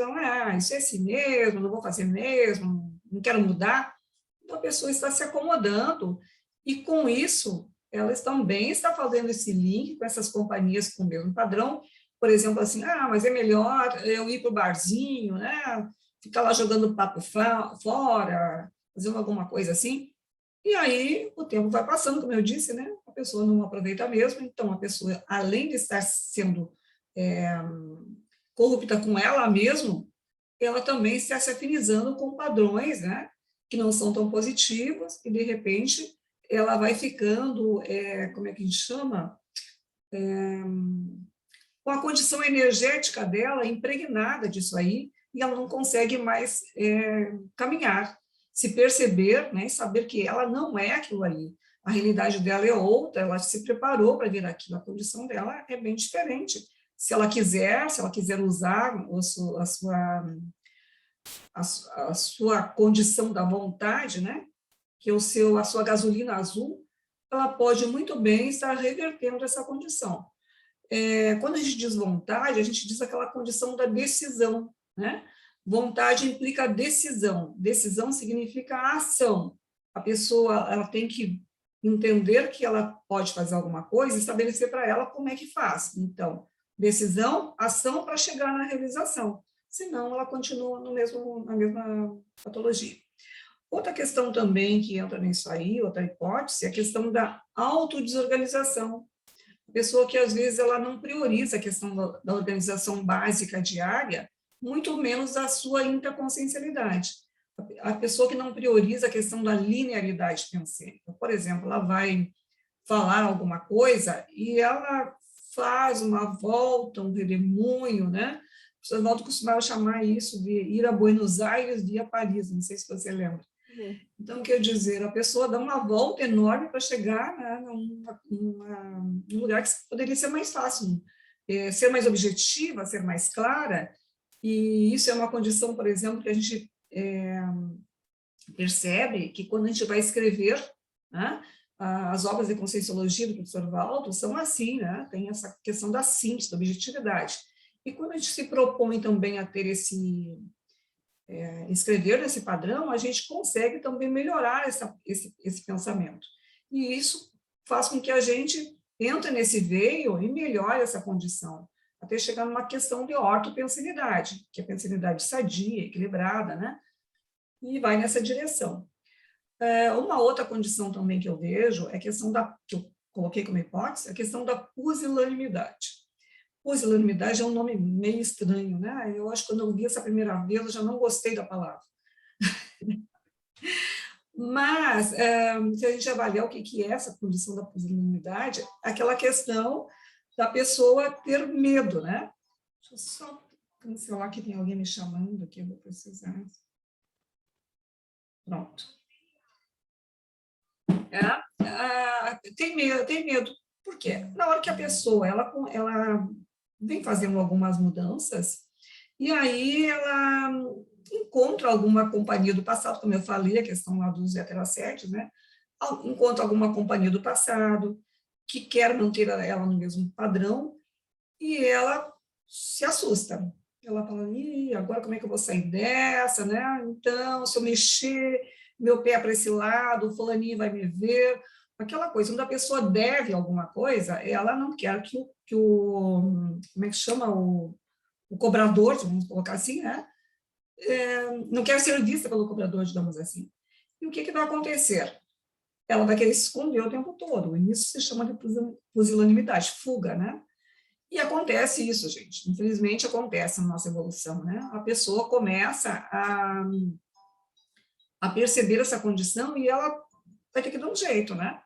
isso é assim mesmo, não vou fazer mesmo, não quero mudar, então a pessoa está se acomodando, e com isso, ela também está fazendo esse link com essas companhias com o mesmo padrão, por exemplo, assim, mas é melhor eu ir para o barzinho, né? Ficar lá jogando papo fora, fazendo alguma coisa assim, e aí o tempo vai passando, como eu disse, né? A pessoa não aproveita mesmo, então a pessoa, além de estar sendo corrupta com ela mesma, ela também está se afinizando com padrões, né? Que não são tão positivos, e de repente ela vai ficando, como é que a gente chama? Com a condição energética dela impregnada disso aí, e ela não consegue mais caminhar, se perceber, né, e saber que ela não é aquilo ali. A realidade dela é outra, ela se preparou para vir aquilo, a condição dela é bem diferente. Se ela quiser usar a sua condição da vontade, né, que é a sua gasolina azul, ela pode muito bem estar revertendo essa condição. Quando a gente diz vontade, a gente diz aquela condição da decisão, né? Vontade implica decisão. Decisão significa ação. A pessoa ela tem que entender que ela pode fazer alguma coisa e estabelecer para ela como é que faz. Então, decisão, ação para chegar na realização. Senão, ela continua na mesma patologia. Outra questão também que entra nisso aí, outra hipótese, é a questão da autodesorganização. Pessoa que, às vezes, ela não prioriza a questão da organização básica diária, muito menos a sua interconsciencialidade. A pessoa que não prioriza a questão da linearidade pensênica. Por exemplo, ela vai falar alguma coisa e ela faz uma volta, um redemoinho, né? As pessoas voltam costumava chamar isso de ir a Buenos Aires via Paris, não sei se você lembra. Então, quer dizer, a pessoa dá uma volta enorme para chegar, né, num lugar que poderia ser mais fácil, ser mais objetiva, ser mais clara, e isso é uma condição, por exemplo, que a gente percebe que quando a gente vai escrever, né, as obras de conscienciologia do professor Valdo são assim, né, tem essa questão da síntese, da objetividade. E quando a gente se propõe também a ter escrever nesse padrão, a gente consegue também melhorar esse pensamento. E isso faz com que a gente entre nesse veio e melhore essa condição, até chegar numa questão de ortopensilidade, que é a pensilidade sadia, equilibrada, né? E vai nessa direção. Uma outra condição também que eu vejo é a questão que eu coloquei como hipótese, a questão da pusilanimidade. Pusilanimidade é um nome meio estranho, né? Eu acho que quando eu vi essa primeira vez, eu já não gostei da palavra. Mas, se a gente avaliar o que é essa condição da pusilanimidade, é aquela questão da pessoa ter medo, né? Deixa eu só cancelar que tem alguém me chamando aqui, eu vou precisar. Pronto. Tem medo. Por quê? Na hora que a pessoa ela vem fazendo algumas mudanças, e aí ela encontra alguma companhia do passado, como eu falei, a questão lá dos heterossétios, né? encontra alguma companhia do passado, que quer manter ela no mesmo padrão, e ela se assusta. Ela fala, ih, agora como é que eu vou sair dessa, né? Então, se eu mexer meu pé para esse lado, o fulaninho vai me ver. Aquela coisa, quando a pessoa deve alguma coisa, ela não quer como é que chama? O cobrador, vamos colocar assim, né? Não quer ser vista pelo cobrador, digamos assim. E o que vai acontecer? Ela vai querer se esconder o tempo todo. E isso se chama de pusilanimidade, fuga, né? E acontece isso, gente. Infelizmente, acontece na nossa evolução, né? A pessoa começa a perceber essa condição e ela vai ter que dar um jeito, né?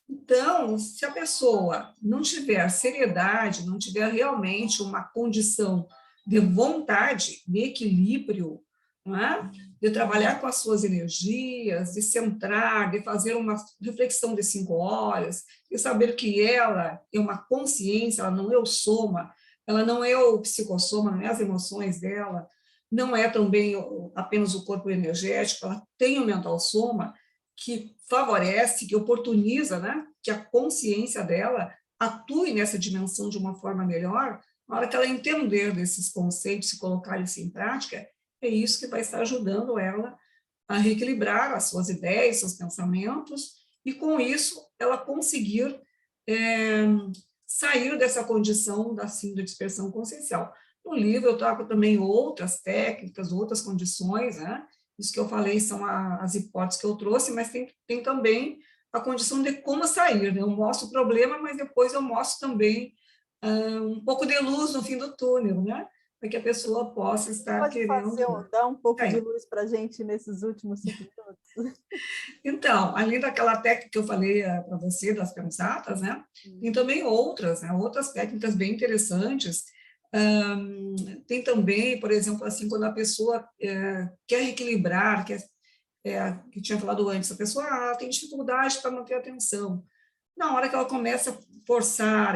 Então, se a pessoa não tiver seriedade, não tiver realmente uma condição de vontade, de equilíbrio, não é? De trabalhar com as suas energias, de centrar, de fazer uma reflexão de 5 horas, de saber que ela é uma consciência, ela não é o soma, ela não é o psicossoma, não é as emoções dela, não é também apenas o corpo energético, ela tem o mental soma, que favorece, que oportuniza, né, que a consciência dela atue nessa dimensão de uma forma melhor, na hora que ela entender desses conceitos e colocar isso em prática, é isso que vai estar ajudando ela a reequilibrar as suas ideias, seus pensamentos, e com isso ela conseguir sair dessa condição da síndrome de dispersão consciencial. No livro eu trago também outras técnicas, outras condições, né? Isso que eu falei são as hipóteses que eu trouxe, mas tem também a condição de como sair, né? Eu mostro o problema, mas depois eu mostro também um pouco de luz no fim do túnel, né? Para que a pessoa possa estar Pode fazer, querendo dar um pouco de sair. luz para a gente nesses últimos 5 minutos? Então, além daquela técnica que eu falei para você, das pensatas, né? Tem também outras, né? Outras técnicas bem interessantes. Tem também, por exemplo, assim, quando a pessoa quer equilibrar, que tinha falado antes, a pessoa tem dificuldade para manter a atenção. Na hora que ela começa a forçar,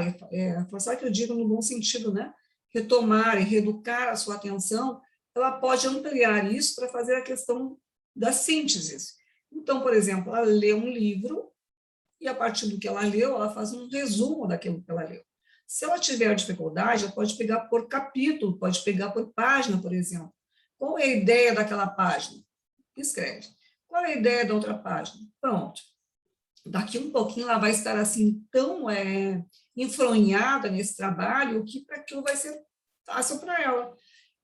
forçar que eu digo no bom sentido, né? Retomar e reeducar a sua atenção, ela pode ampliar isso para fazer a questão das sínteses. Então, por exemplo, ela lê um livro e, a partir do que ela leu, ela faz um resumo daquilo que ela leu. Se ela tiver dificuldade, ela pode pegar por capítulo, pode pegar por página, por exemplo. Qual é a ideia daquela página? Escreve. Qual é a ideia da outra página? Pronto. Daqui um pouquinho ela vai estar assim tão enfronhada nesse trabalho que para aquilo vai ser fácil para ela.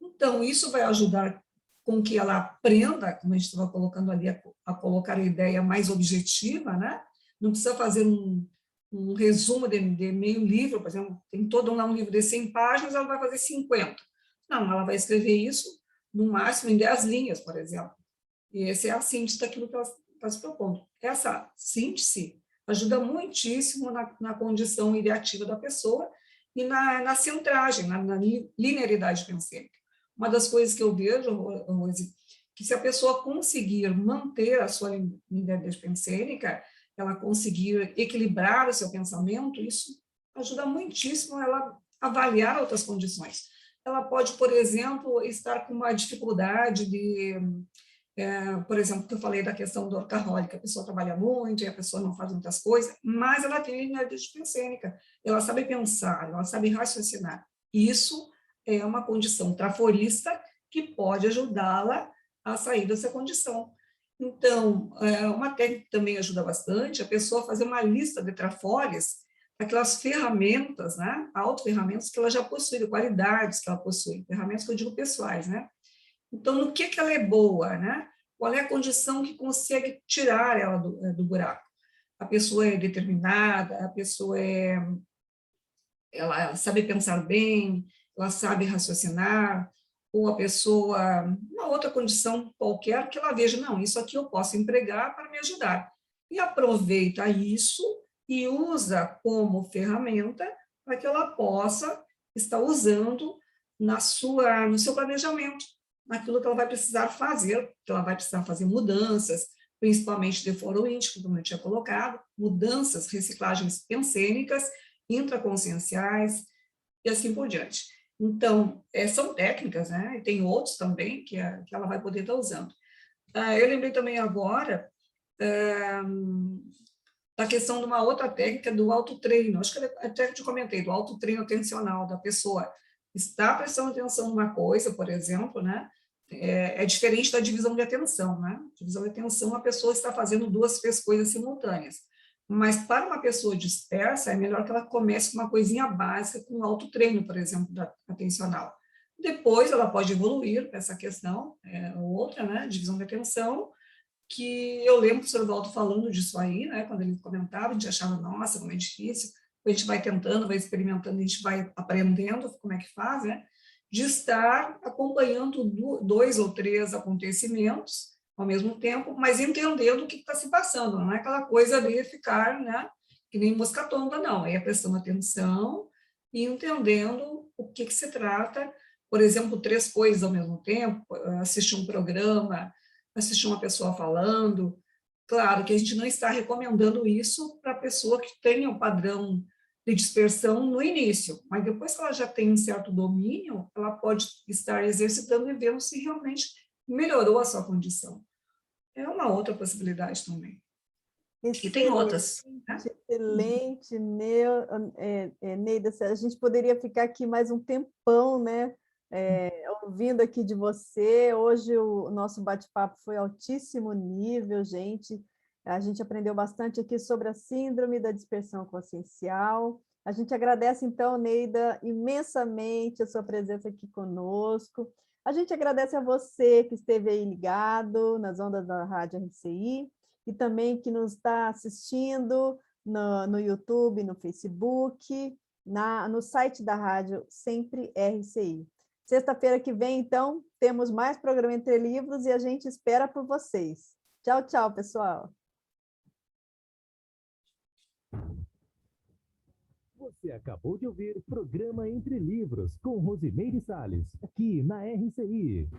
Então, isso vai ajudar com que ela aprenda, como a gente estava colocando ali, a colocar a ideia mais objetiva, né? Não precisa fazer um resumo de meio livro, por exemplo, tem todo um livro de 100 páginas, ela vai fazer 50. Não, ela vai escrever isso no máximo em 10 linhas, por exemplo. E essa é a síntese daquilo que ela está se propondo. Essa síntese ajuda muitíssimo na condição ideativa da pessoa e na centragem, na linearidade pensênica. Uma das coisas que eu vejo, Rose, que se a pessoa conseguir manter a sua linearidade pensênica, ela conseguir equilibrar o seu pensamento, isso ajuda muitíssimo ela a avaliar outras condições. Ela pode, por exemplo, estar com uma dificuldade de... por exemplo, que eu falei da questão do workaholic, a pessoa trabalha muito e a pessoa não faz muitas coisas, mas ela tem linearidade pensênica, ela sabe pensar, ela sabe raciocinar. Isso é uma condição traforista que pode ajudá-la a sair dessa condição. Então, uma técnica que também ajuda bastante a pessoa a fazer uma lista de trafores, aquelas ferramentas, né, auto-ferramentas que ela já possui, qualidades que ela possui, ferramentas que eu digo pessoais, né? Então, no que ela é boa, né? Qual é a condição que consegue tirar ela do buraco? A pessoa é determinada, a pessoa ela sabe pensar bem, ela sabe raciocinar, ou a pessoa, uma outra condição qualquer que ela veja, não, isso aqui eu posso empregar para me ajudar. E aproveita isso e usa como ferramenta para que ela possa estar usando no seu planejamento, naquilo que ela vai precisar fazer, que ela vai precisar fazer mudanças, principalmente de foro íntimo, como eu tinha colocado, mudanças, reciclagens pensênicas, intraconscienciais e assim por diante. Então, são técnicas, né? E tem outros também que ela vai poder estar usando. Eu lembrei também agora da questão de uma outra técnica do autotreino. Acho que eu até te comentei, do autotreino atencional, da pessoa estar prestando atenção numa coisa, por exemplo, né? É diferente da divisão de atenção, né? Divisão de atenção, a pessoa está fazendo três coisas simultâneas. Mas para uma pessoa dispersa, é melhor que ela comece com uma coisinha básica, com autotreino, por exemplo, da atencional. Depois ela pode evoluir para essa questão, outra, né? Divisão de atenção, que eu lembro do Sr. Valdo falando disso aí, né, quando ele comentava, a gente achava, nossa, como é difícil, a gente vai tentando, vai experimentando, a gente vai aprendendo como é que faz, né, de estar acompanhando 2 ou 3 acontecimentos ao mesmo tempo, mas entendendo o que está se passando, não é aquela coisa de ficar, né, que nem mosca tonta, não, é prestando atenção e entendendo o que se trata, por exemplo, 3 coisas ao mesmo tempo, assistir um programa, assistir uma pessoa falando. Claro que a gente não está recomendando isso para a pessoa que tenha um padrão de dispersão no início, mas depois que ela já tem um certo domínio, ela pode estar exercitando e vendo se realmente melhorou a sua condição. É uma outra possibilidade também. Excelente, e tem outras. Né? Excelente, Neida. A gente poderia ficar aqui mais um tempão, né? Ouvindo aqui de você. Hoje o nosso bate-papo foi altíssimo nível, gente. A gente aprendeu bastante aqui sobre a síndrome da dispersão consciencial. A gente agradece, então, Neida, imensamente a sua presença aqui conosco. A gente agradece a você que esteve aí ligado nas ondas da Rádio RCI e também que nos está assistindo no YouTube, no Facebook, no site da Rádio Sempre RCI. Sexta-feira que vem, então, temos mais programa Entre Livros e a gente espera por vocês. Tchau, tchau, pessoal. Você acabou de ouvir o programa Entre Livros, com Rosimeire Salles, aqui na RCI.